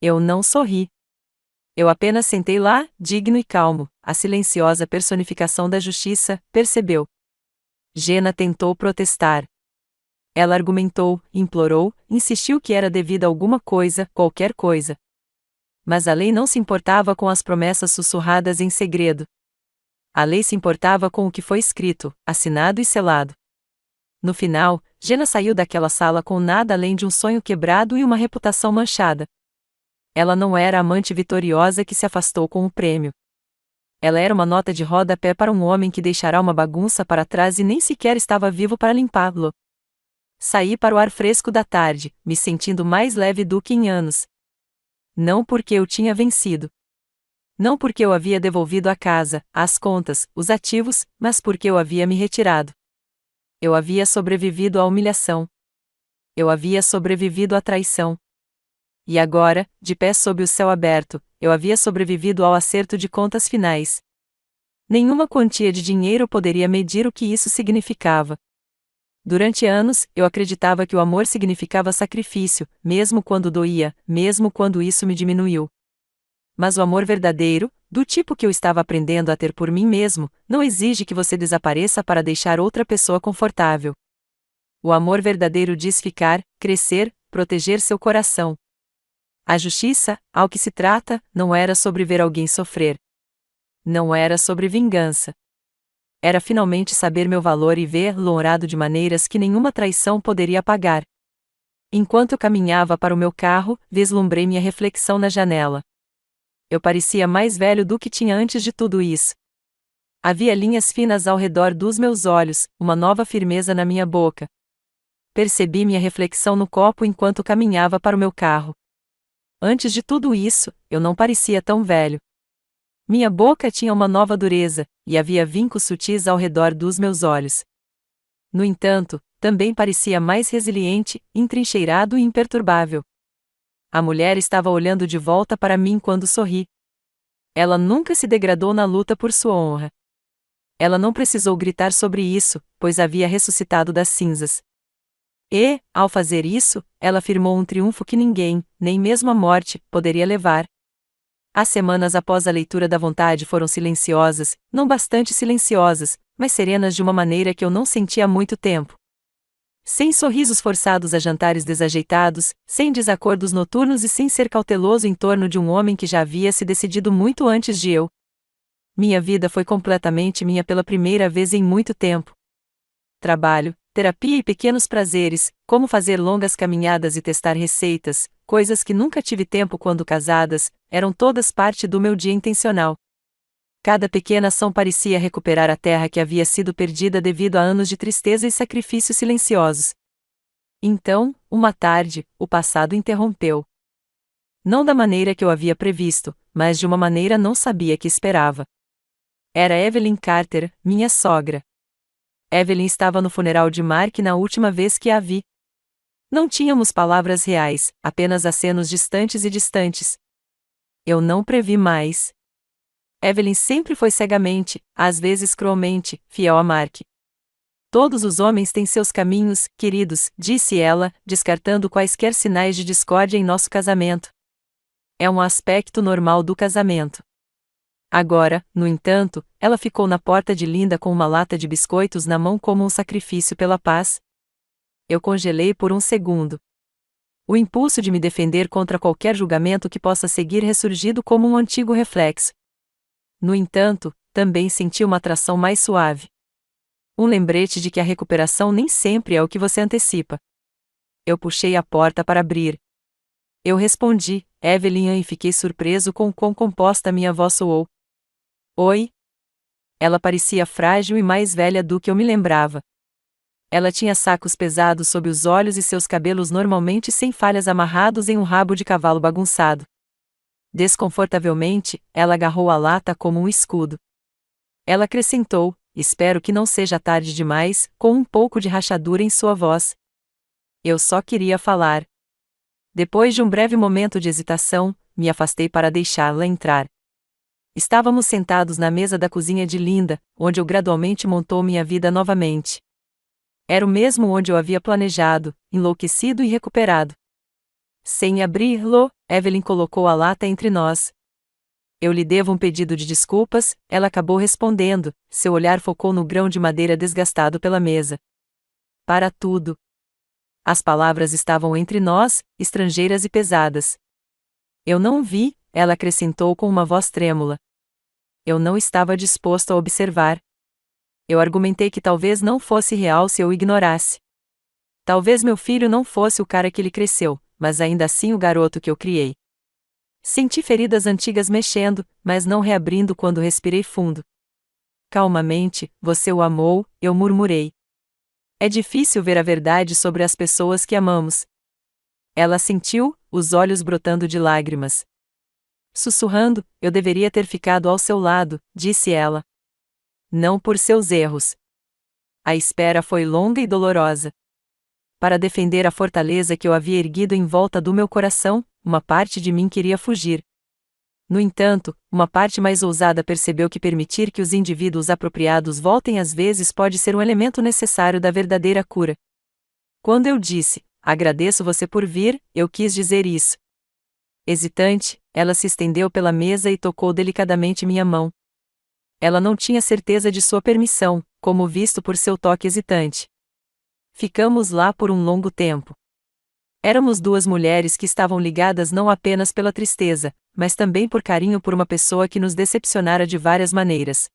Eu não sorri. Eu apenas sentei lá, digno e calmo, a silenciosa personificação da justiça, percebeu. Jenna tentou protestar. Ela argumentou, implorou, insistiu que era devido a alguma coisa, qualquer coisa. Mas a lei não se importava com as promessas sussurradas em segredo. A lei se importava com o que foi escrito, assinado e selado. No final, Jenna saiu daquela sala com nada além de um sonho quebrado e uma reputação manchada. Ela não era a amante vitoriosa que se afastou com o prêmio. Ela era uma nota de rodapé para um homem que deixará uma bagunça para trás e nem sequer estava vivo para limpá-lo. Saí para o ar fresco da tarde, me sentindo mais leve do que em anos. Não porque eu tinha vencido. Não porque eu havia devolvido a casa, as contas, os ativos, mas porque eu havia me retirado. Eu havia sobrevivido à humilhação. Eu havia sobrevivido à traição. E agora, de pé sob o céu aberto, eu havia sobrevivido ao acerto de contas finais. Nenhuma quantia de dinheiro poderia medir o que isso significava. Durante anos, eu acreditava que o amor significava sacrifício, mesmo quando doía, mesmo quando isso me diminuiu. Mas o amor verdadeiro, do tipo que eu estava aprendendo a ter por mim mesmo, não exige que você desapareça para deixar outra pessoa confortável. O amor verdadeiro diz ficar, crescer, proteger seu coração. A justiça, ao que se trata, não era sobre ver alguém sofrer. Não era sobre vingança. Era finalmente saber meu valor e vê-lo honrado de maneiras que nenhuma traição poderia apagar. Enquanto eu caminhava para o meu carro, vislumbrei minha reflexão na janela. Eu parecia mais velho do que tinha antes de tudo isso. Havia linhas finas ao redor dos meus olhos, uma nova firmeza na minha boca. Percebi minha reflexão no copo enquanto caminhava para o meu carro. Antes de tudo isso, eu não parecia tão velho. Minha boca tinha uma nova dureza, e havia vincos sutis ao redor dos meus olhos. No entanto, também parecia mais resiliente, entrincheirado e imperturbável. A mulher estava olhando de volta para mim quando sorri. Ela nunca se degradou na luta por sua honra. Ela não precisou gritar sobre isso, pois havia ressuscitado das cinzas. E, ao fazer isso, ela firmou um triunfo que ninguém, nem mesmo a morte, poderia levar. As semanas após a leitura da vontade foram silenciosas, não bastante silenciosas, mas serenas de uma maneira que eu não sentia há muito tempo. Sem sorrisos forçados a jantares desajeitados, sem desacordos noturnos e sem ser cauteloso em torno de um homem que já havia se decidido muito antes de eu. Minha vida foi completamente minha pela primeira vez em muito tempo. Trabalho, terapia e pequenos prazeres, como fazer longas caminhadas e testar receitas, coisas que nunca tive tempo quando casadas, eram todas parte do meu dia intencional. Cada pequena ação parecia recuperar a terra que havia sido perdida devido a anos de tristeza e sacrifícios silenciosos. Então, uma tarde, o passado interrompeu. Não da maneira que eu havia previsto, mas de uma maneira não sabia que esperava. Era Evelyn Carter, minha sogra. Evelyn estava no funeral de Mark na última vez que a vi. Não tínhamos palavras reais, apenas acenos distantes e distantes. Eu não previ mais. Evelyn sempre foi cegamente, às vezes cruelmente, fiel a Mark. Todos os homens têm seus caminhos, queridos, disse ela, descartando quaisquer sinais de discórdia em nosso casamento. É um aspecto normal do casamento. Agora, no entanto, ela ficou na porta de Linda com uma lata de biscoitos na mão como um sacrifício pela paz. Eu congelei por um segundo. O impulso de me defender contra qualquer julgamento que possa seguir ressurgido como um antigo reflexo. No entanto, também senti uma atração mais suave. Um lembrete de que a recuperação nem sempre é o que você antecipa. Eu puxei a porta para abrir. Eu respondi, Evelyn, e fiquei surpreso com quão composta minha voz soou. Oi? Ela parecia frágil e mais velha do que eu me lembrava. Ela tinha sacos pesados sob os olhos e seus cabelos normalmente sem falhas amarrados em um rabo de cavalo bagunçado. Desconfortavelmente, ela agarrou a lata como um escudo. Ela acrescentou, espero que não seja tarde demais, com um pouco de rachadura em sua voz. Eu só queria falar. Depois de um breve momento de hesitação, me afastei para deixá-la entrar. Estávamos sentados na mesa da cozinha de Linda, onde eu gradualmente montou minha vida novamente. Era o mesmo onde eu havia planejado, enlouquecido e recuperado. Sem abri-lo, Evelyn colocou a lata entre nós. Eu lhe devo um pedido de desculpas, ela acabou respondendo, seu olhar focou no grão de madeira desgastado pela mesa. Para tudo. As palavras estavam entre nós, estrangeiras e pesadas. Eu não vi, ela acrescentou com uma voz trêmula. Eu não estava disposto a observar. Eu argumentei que talvez não fosse real se eu ignorasse. Talvez meu filho não fosse o cara que ele cresceu, mas ainda assim o garoto que eu criei. Senti feridas antigas mexendo, mas não reabrindo quando respirei fundo. Calmamente, você o amou, eu murmurei. É difícil ver a verdade sobre as pessoas que amamos. Ela assentiu, os olhos brotando de lágrimas. Sussurrando, eu deveria ter ficado ao seu lado, disse ela. Não por seus erros. A espera foi longa e dolorosa. Para defender a fortaleza que eu havia erguido em volta do meu coração, uma parte de mim queria fugir. No entanto, uma parte mais ousada percebeu que permitir que os indivíduos apropriados voltem às vezes pode ser um elemento necessário da verdadeira cura. Quando eu disse, agradeço você por vir, eu quis dizer isso. Hesitante, ela se estendeu pela mesa e tocou delicadamente minha mão. Ela não tinha certeza de sua permissão, como visto por seu toque hesitante. Ficamos lá por um longo tempo. Éramos duas mulheres que estavam ligadas não apenas pela tristeza, mas também por carinho por uma pessoa que nos decepcionara de várias maneiras.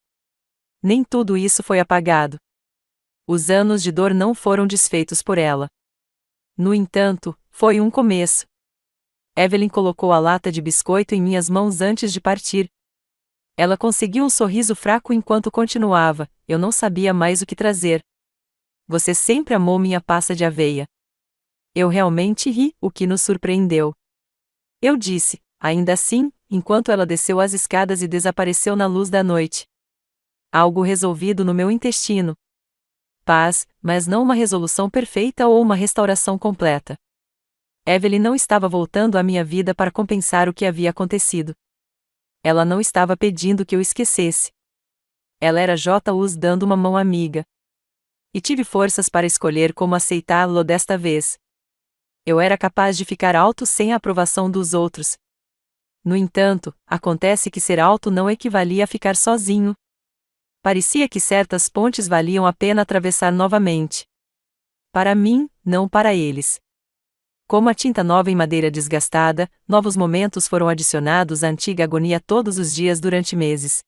Nem tudo isso foi apagado. Os anos de dor não foram desfeitos por ela. No entanto, foi um começo. Evelyn colocou a lata de biscoito em minhas mãos antes de partir. Ela conseguiu um sorriso fraco enquanto continuava, eu não sabia mais o que trazer. Você sempre amou minha pasta de aveia. Eu realmente ri, o que nos surpreendeu. Eu disse, ainda assim, enquanto ela desceu as escadas e desapareceu na luz da noite. Algo resolvido no meu intestino. Paz, mas não uma resolução perfeita ou uma restauração completa. Evelyn não estava voltando à minha vida para compensar o que havia acontecido. Ela não estava pedindo que eu esquecesse. Ela era J.U.S. dando uma mão amiga. E tive forças para escolher como aceitá-lo desta vez. Eu era capaz de ficar alto sem a aprovação dos outros. No entanto, acontece que ser alto não equivalia a ficar sozinho. Parecia que certas pontes valiam a pena atravessar novamente. Para mim, não para eles. Como a tinta nova em madeira desgastada, novos momentos foram adicionados à antiga agonia todos os dias durante meses.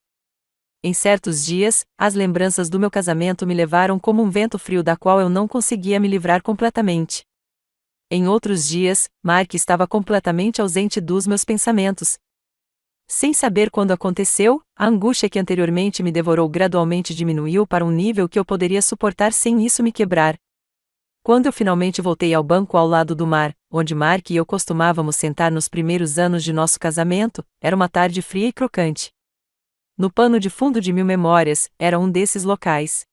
Em certos dias, as lembranças do meu casamento me levaram como um vento frio da qual eu não conseguia me livrar completamente. Em outros dias, Mark estava completamente ausente dos meus pensamentos. Sem saber quando aconteceu, a angústia que anteriormente me devorou gradualmente diminuiu para um nível que eu poderia suportar sem isso me quebrar. Quando eu finalmente voltei ao banco ao lado do mar, onde Mark e eu costumávamos sentar nos primeiros anos de nosso casamento, era uma tarde fria e crocante. No pano de fundo de mil memórias, era um desses locais.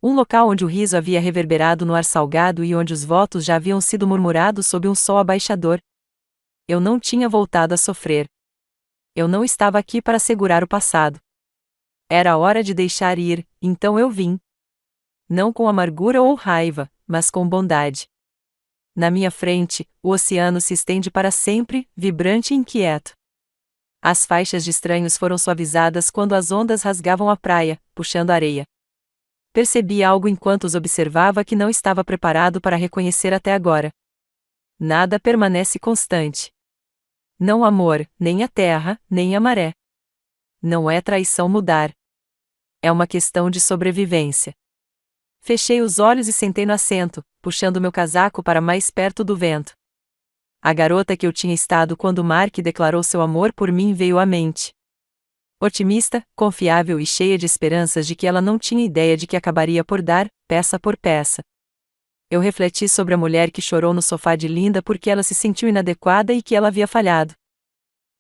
Um local onde o riso havia reverberado no ar salgado e onde os votos já haviam sido murmurados sob um sol abaixador. Eu não tinha voltado a sofrer. Eu não estava aqui para segurar o passado. Era hora de deixar ir, então eu vim. não com amargura ou raiva, mas com bondade. Na minha frente, o oceano se estende para sempre, vibrante e inquieto. As faixas de estranhos foram suavizadas quando as ondas rasgavam a praia, puxando a areia. Percebi algo enquanto os observava que não estava preparado para reconhecer até agora. Nada permanece constante. Não o amor, nem a terra, nem a maré. Não é traição mudar. É uma questão de sobrevivência. Fechei os olhos e sentei no assento, puxando meu casaco para mais perto do vento. A garota que eu tinha estado quando Mark declarou seu amor por mim veio à mente. Otimista, confiável e cheia de esperanças de que ela não tinha ideia de que acabaria por dar, peça por peça. Eu refleti sobre a mulher que chorou no sofá de Linda porque ela se sentiu inadequada e que ela havia falhado.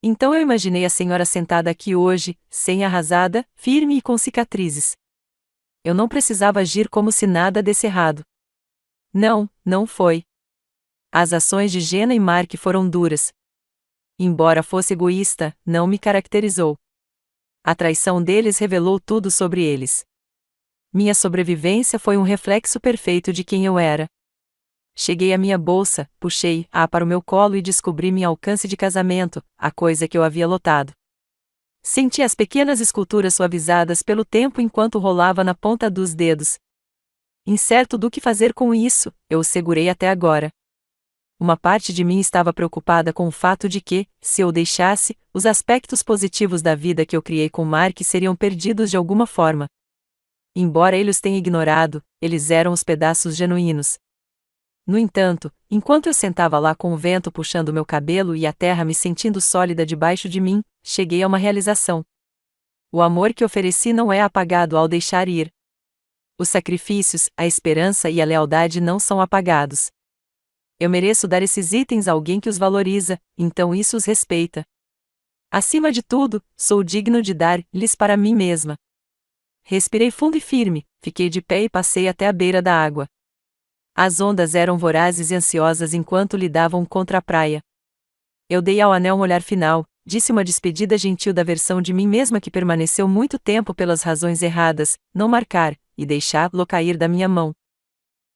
Então eu imaginei a senhora sentada aqui hoje, sem arrasada, firme e com cicatrizes. Eu não precisava agir como se nada desse errado. Não, não foi. As ações de Jenna e Mark foram duras. Embora fosse egoísta, não me caracterizou. A traição deles revelou tudo sobre eles. Minha sobrevivência foi um reflexo perfeito de quem eu era. Cheguei à minha bolsa, puxei-a para o meu colo e descobri minha alcance de casamento, a coisa que eu havia lotado. Senti as pequenas esculturas suavizadas pelo tempo enquanto rolava na ponta dos dedos. Incerto do que fazer com isso, eu o segurei até agora. Uma parte de mim estava preocupada com o fato de que, se eu o deixasse, os aspectos positivos da vida que eu criei com Mark seriam perdidos de alguma forma. Embora ele os tenha ignorado, eles eram os pedaços genuínos. No entanto, enquanto eu sentava lá com o vento puxando meu cabelo e a terra me sentindo sólida debaixo de mim, cheguei a uma realização. O amor que ofereci não é apagado ao deixar ir. Os sacrifícios, a esperança e a lealdade não são apagados. Eu mereço dar esses itens a alguém que os valoriza, então isso os respeita. Acima de tudo, sou digno de dar-lhes para mim mesma. Respirei fundo e firme, fiquei de pé e passei até a beira da água. As ondas eram vorazes e ansiosas enquanto lidavam contra a praia. Eu dei ao anel um olhar final, disse uma despedida gentil da versão de mim mesma que permaneceu muito tempo pelas razões erradas, não marcar, e deixá-lo cair da minha mão.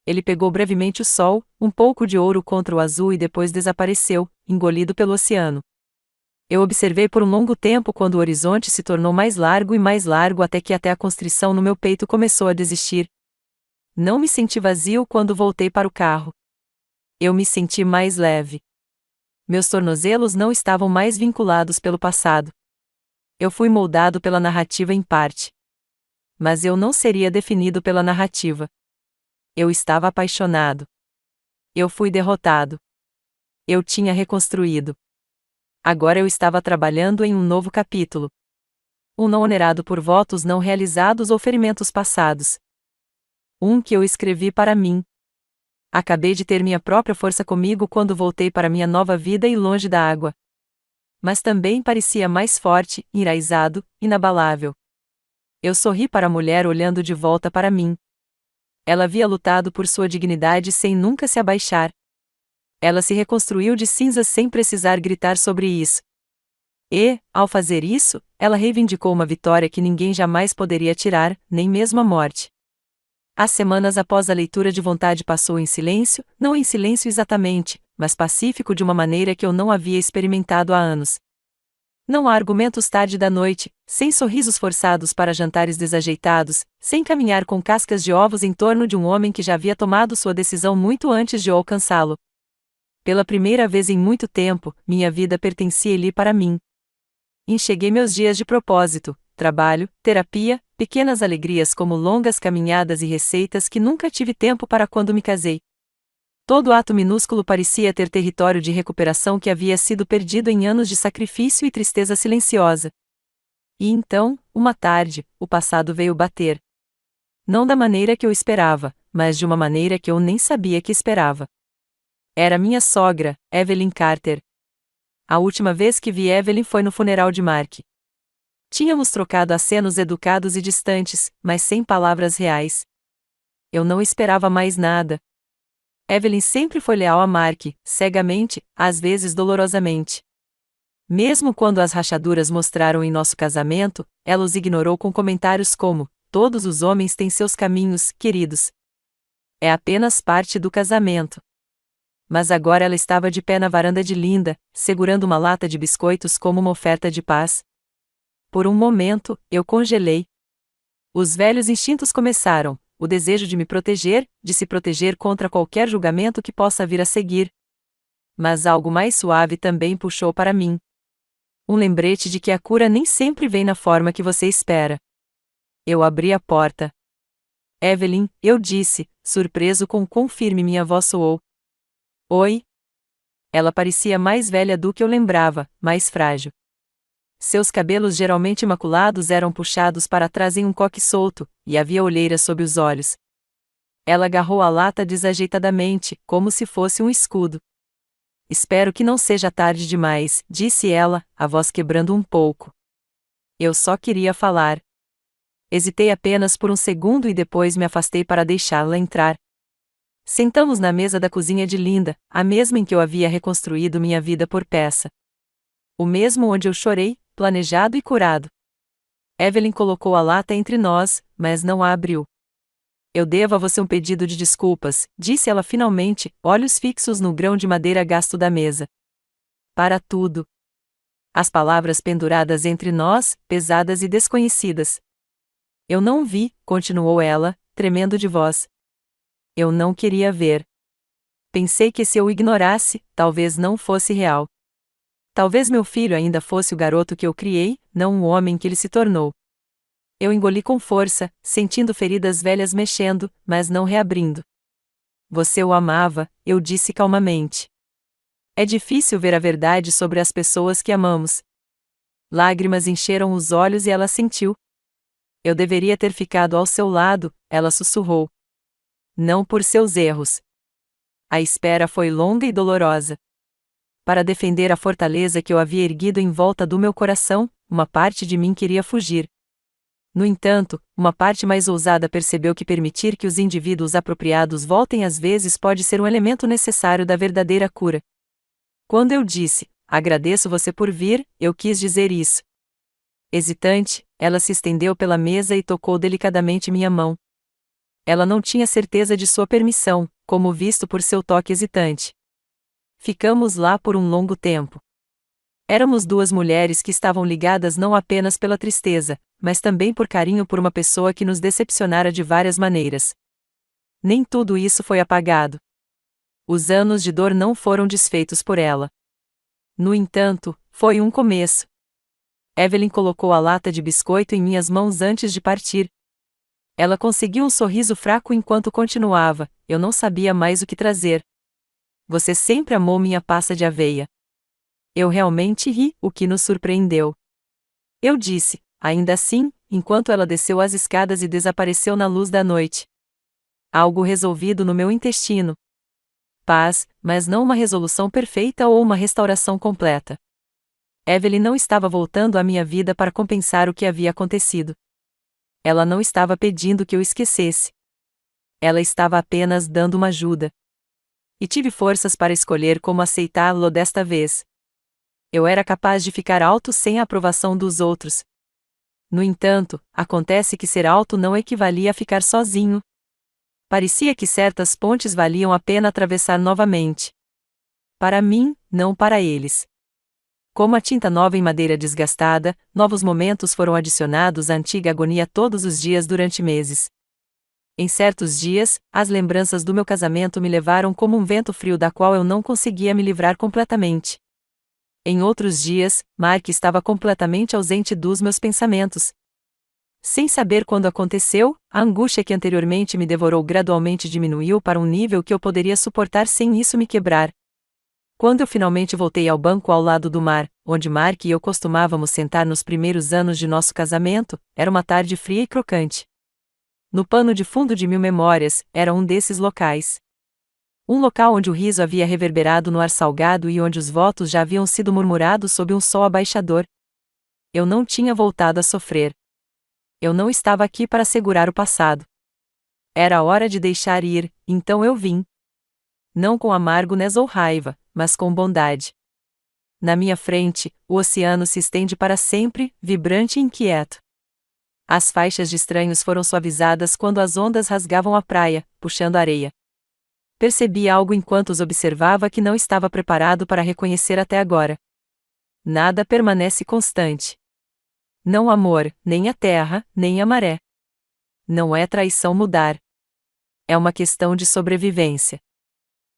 Ele pegou brevemente o sol, um pouco de ouro contra o azul e depois desapareceu, engolido pelo oceano. Eu observei por um longo tempo quando o horizonte se tornou mais largo e mais largo até que até a constrição no meu peito começou a desistir. Não me senti vazio quando voltei para o carro. Eu me senti mais leve. Meus tornozelos não estavam mais vinculados pelo passado. Eu fui moldado pela narrativa em parte. Mas eu não seria definido pela narrativa. Eu estava apaixonado. Eu fui derrotado. Eu tinha reconstruído. Agora eu estava trabalhando em um novo capítulo. Um não onerado por votos não realizados ou ferimentos passados. Um que eu escrevi para mim. Acabei de ter minha própria força comigo quando voltei para minha nova vida e longe da água. Mas também parecia mais forte, enraizado, inabalável. Eu sorri para a mulher olhando de volta para mim. Ela havia lutado por sua dignidade sem nunca se abaixar. Ela se reconstruiu de cinzas sem precisar gritar sobre isso. E, ao fazer isso, ela reivindicou uma vitória que ninguém jamais poderia tirar, nem mesmo a morte. As semanas após a leitura de vontade passou em silêncio, não em silêncio exatamente, mas pacífico de uma maneira que eu não havia experimentado há anos. Não há argumentos tarde da noite, sem sorrisos forçados para jantares desajeitados, sem caminhar com cascas de ovos em torno de um homem que já havia tomado sua decisão muito antes de eu alcançá-lo. Pela primeira vez em muito tempo, minha vida pertencia-lhe para mim. Encheguei meus dias de propósito, trabalho, terapia, pequenas alegrias como longas caminhadas e receitas que nunca tive tempo para quando me casei. Todo ato minúsculo parecia ter território de recuperação que havia sido perdido em anos de sacrifício e tristeza silenciosa. E então, uma tarde, o passado veio bater. Não da maneira que eu esperava, mas de uma maneira que eu nem sabia que esperava. Era minha sogra, Evelyn Carter. A última vez que vi Evelyn foi no funeral de Mark. Tínhamos trocado acenos educados e distantes, mas sem palavras reais. Eu não esperava mais nada. Evelyn sempre foi leal a Mark, cegamente, às vezes dolorosamente. Mesmo quando as rachaduras mostraram em nosso casamento, ela os ignorou com comentários como: todos os homens têm seus caminhos, queridos. É apenas parte do casamento. Mas agora ela estava de pé na varanda de Linda, segurando uma lata de biscoitos como uma oferta de paz. Por um momento, eu congelei. Os velhos instintos começaram, o desejo de me proteger, de se proteger contra qualquer julgamento que possa vir a seguir. Mas algo mais suave também puxou para mim. Um lembrete de que a cura nem sempre vem na forma que você espera. Eu abri a porta. Evelyn, eu disse, surpreso com quão firme minha voz soou. Oi? Ela parecia mais velha do que eu lembrava, mais frágil. Seus cabelos geralmente imaculados eram puxados para trás em um coque solto, e havia olheiras sob os olhos. Ela agarrou a lata desajeitadamente, como se fosse um escudo. Espero que não seja tarde demais, disse ela, a voz quebrando um pouco. Eu só queria falar. Hesitei apenas por um segundo e depois me afastei para deixá-la entrar. Sentamos na mesa da cozinha de Linda, a mesma em que eu havia reconstruído minha vida por peça. O mesmo onde eu chorei, planejado e curado. Evelyn colocou a lata entre nós, mas não a abriu. Eu devo a você um pedido de desculpas, disse ela finalmente, olhos fixos no grão de madeira gasto da mesa. Para tudo. As palavras penduradas entre nós, pesadas e desconhecidas. Eu não vi, continuou ela, tremendo de voz. Eu não queria ver. Pensei que se eu o ignorasse, talvez não fosse real. Talvez meu filho ainda fosse o garoto que eu criei, não o homem que ele se tornou. Eu engoli com força, sentindo feridas velhas mexendo, mas não reabrindo. Você o amava, eu disse calmamente. É difícil ver a verdade sobre as pessoas que amamos. Lágrimas encheram os olhos e ela sentiu. Eu deveria ter ficado ao seu lado, ela sussurrou. Não por seus erros. A espera foi longa e dolorosa. Para defender a fortaleza que eu havia erguido em volta do meu coração, uma parte de mim queria fugir. No entanto, uma parte mais ousada percebeu que permitir que os indivíduos apropriados voltem às vezes pode ser um elemento necessário da verdadeira cura. Quando eu disse, agradeço você por vir, eu quis dizer isso. Hesitante, ela se estendeu pela mesa e tocou delicadamente minha mão. Ela não tinha certeza de sua permissão, como visto por seu toque hesitante. Ficamos lá por um longo tempo. Éramos duas mulheres que estavam ligadas não apenas pela tristeza, mas também por carinho por uma pessoa que nos decepcionara de várias maneiras. Nem tudo isso foi apagado. Os anos de dor não foram desfeitos por ela. No entanto, foi um começo. Evelyn colocou a lata de biscoito em minhas mãos antes de partir. Ela conseguiu um sorriso fraco enquanto continuava, eu não sabia mais o que trazer. Você sempre amou minha pasta de aveia. Eu realmente ri, o que nos surpreendeu. Eu disse, ainda assim, enquanto ela desceu as escadas e desapareceu na luz da noite. Algo resolvido no meu intestino. Paz, mas não uma resolução perfeita ou uma restauração completa. Evelyn não estava voltando à minha vida para compensar o que havia acontecido. Ela não estava pedindo que eu esquecesse. Ela estava apenas dando uma ajuda. E tive forças para escolher como aceitá-lo desta vez. Eu era capaz de ficar alto sem a aprovação dos outros. No entanto, acontece que ser alto não equivalia a ficar sozinho. Parecia que certas pontes valiam a pena atravessar novamente. Para mim, não para eles. Como a tinta nova em madeira desgastada, novos momentos foram adicionados à antiga agonia todos os dias durante meses. Em certos dias, as lembranças do meu casamento me levaram como um vento frio da qual eu não conseguia me livrar completamente. Em outros dias, Mark estava completamente ausente dos meus pensamentos. Sem saber quando aconteceu, a angústia que anteriormente me devorou gradualmente diminuiu para um nível que eu poderia suportar sem isso me quebrar. Quando eu finalmente voltei ao banco ao lado do mar, onde Mark e eu costumávamos sentar nos primeiros anos de nosso casamento, era uma tarde fria e crocante. No pano de fundo de mil memórias, era um desses locais. Um local onde o riso havia reverberado no ar salgado e onde os votos já haviam sido murmurados sob um sol abaixador. Eu não tinha voltado a sofrer. Eu não estava aqui para segurar o passado. Era hora de deixar ir, então eu vim. Não com amargos ou raiva, mas com bondade. Na minha frente, o oceano se estende para sempre, vibrante e inquieto. As faixas de estranhos foram suavizadas quando as ondas rasgavam a praia, puxando a areia. Percebi algo enquanto os observava que não estava preparado para reconhecer até agora. Nada permanece constante. Não o amor, nem a terra, nem a maré. Não é traição mudar. É uma questão de sobrevivência.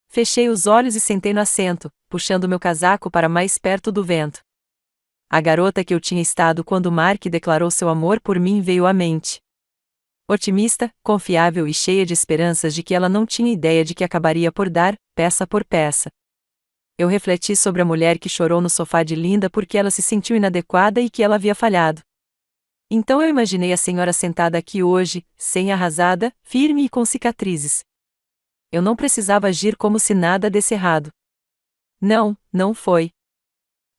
Fechei os olhos e sentei no assento, puxando meu casaco para mais perto do vento. A garota que eu tinha estado quando Mark declarou seu amor por mim veio à mente. Otimista, confiável e cheia de esperanças de que ela não tinha ideia de que acabaria por dar, peça por peça. Eu refleti sobre a mulher que chorou no sofá de Linda porque ela se sentiu inadequada e que ela havia falhado. Então eu imaginei a senhora sentada aqui hoje, sem arrasada, firme e com cicatrizes. Eu não precisava agir como se nada desse errado. Não, não foi.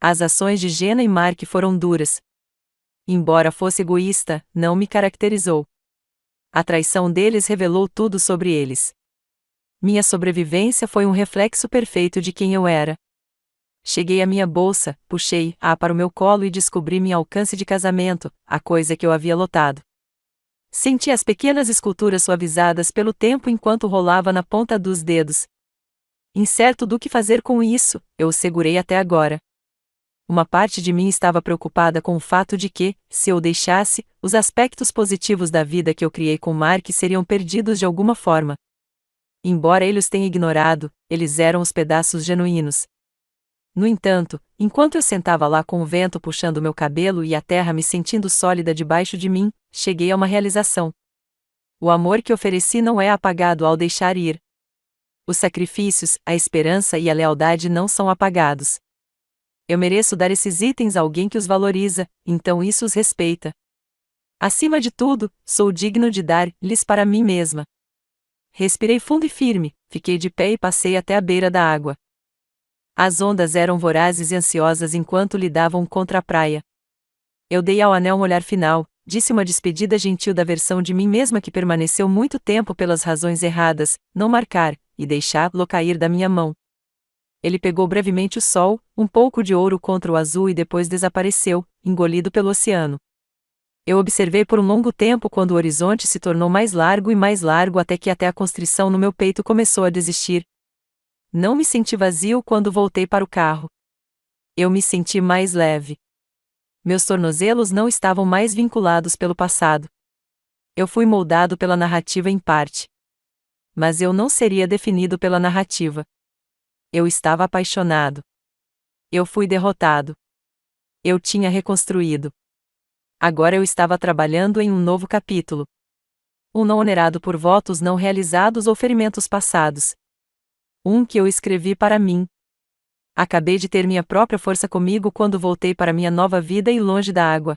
As ações de Jenna e Mark foram duras. Embora fosse egoísta, não me caracterizou. A traição deles revelou tudo sobre eles. Minha sobrevivência foi um reflexo perfeito de quem eu era. Cheguei à minha bolsa, puxei-a para o meu colo e descobri minha alcance de casamento, a coisa que eu havia lotado. Senti as pequenas esculturas suavizadas pelo tempo enquanto rolava na ponta dos dedos. Incerto do que fazer com isso, eu o segurei até agora. Uma parte de mim estava preocupada com o fato de que, se eu o deixasse, os aspectos positivos da vida que eu criei com Mark seriam perdidos de alguma forma. Embora ele os tenha ignorado, eles eram os pedaços genuínos. No entanto, enquanto eu sentava lá com o vento puxando meu cabelo e a terra me sentindo sólida debaixo de mim, cheguei a uma realização. O amor que ofereci não é apagado ao deixar ir. Os sacrifícios, a esperança e a lealdade não são apagados. Eu mereço dar esses itens a alguém que os valoriza, então isso os respeita. Acima de tudo, sou digno de dar-lhes para mim mesma. Respirei fundo e firme, fiquei de pé e passei até a beira da água. As ondas eram vorazes e ansiosas enquanto lidavam contra a praia. Eu dei ao anel um olhar final, disse uma despedida gentil da versão de mim mesma que permaneceu muito tempo pelas razões erradas, não marcar, e deixá-lo cair da minha mão. Ele pegou brevemente o sol, um pouco de ouro contra o azul e depois desapareceu, engolido pelo oceano. Eu observei por um longo tempo quando o horizonte se tornou mais largo e mais largo até a constrição no meu peito começou a desistir. Não me senti vazio quando voltei para o carro. Eu me senti mais leve. Meus tornozelos não estavam mais vinculados pelo passado. Eu fui moldado pela narrativa em parte. Mas eu não seria definido pela narrativa. Eu estava apaixonado. Eu fui derrotado. Eu tinha reconstruído. Agora eu estava trabalhando em um novo capítulo. Um não onerado por votos não realizados ou ferimentos passados. Um que eu escrevi para mim. Acabei de ter minha própria força comigo quando voltei para minha nova vida e longe da água.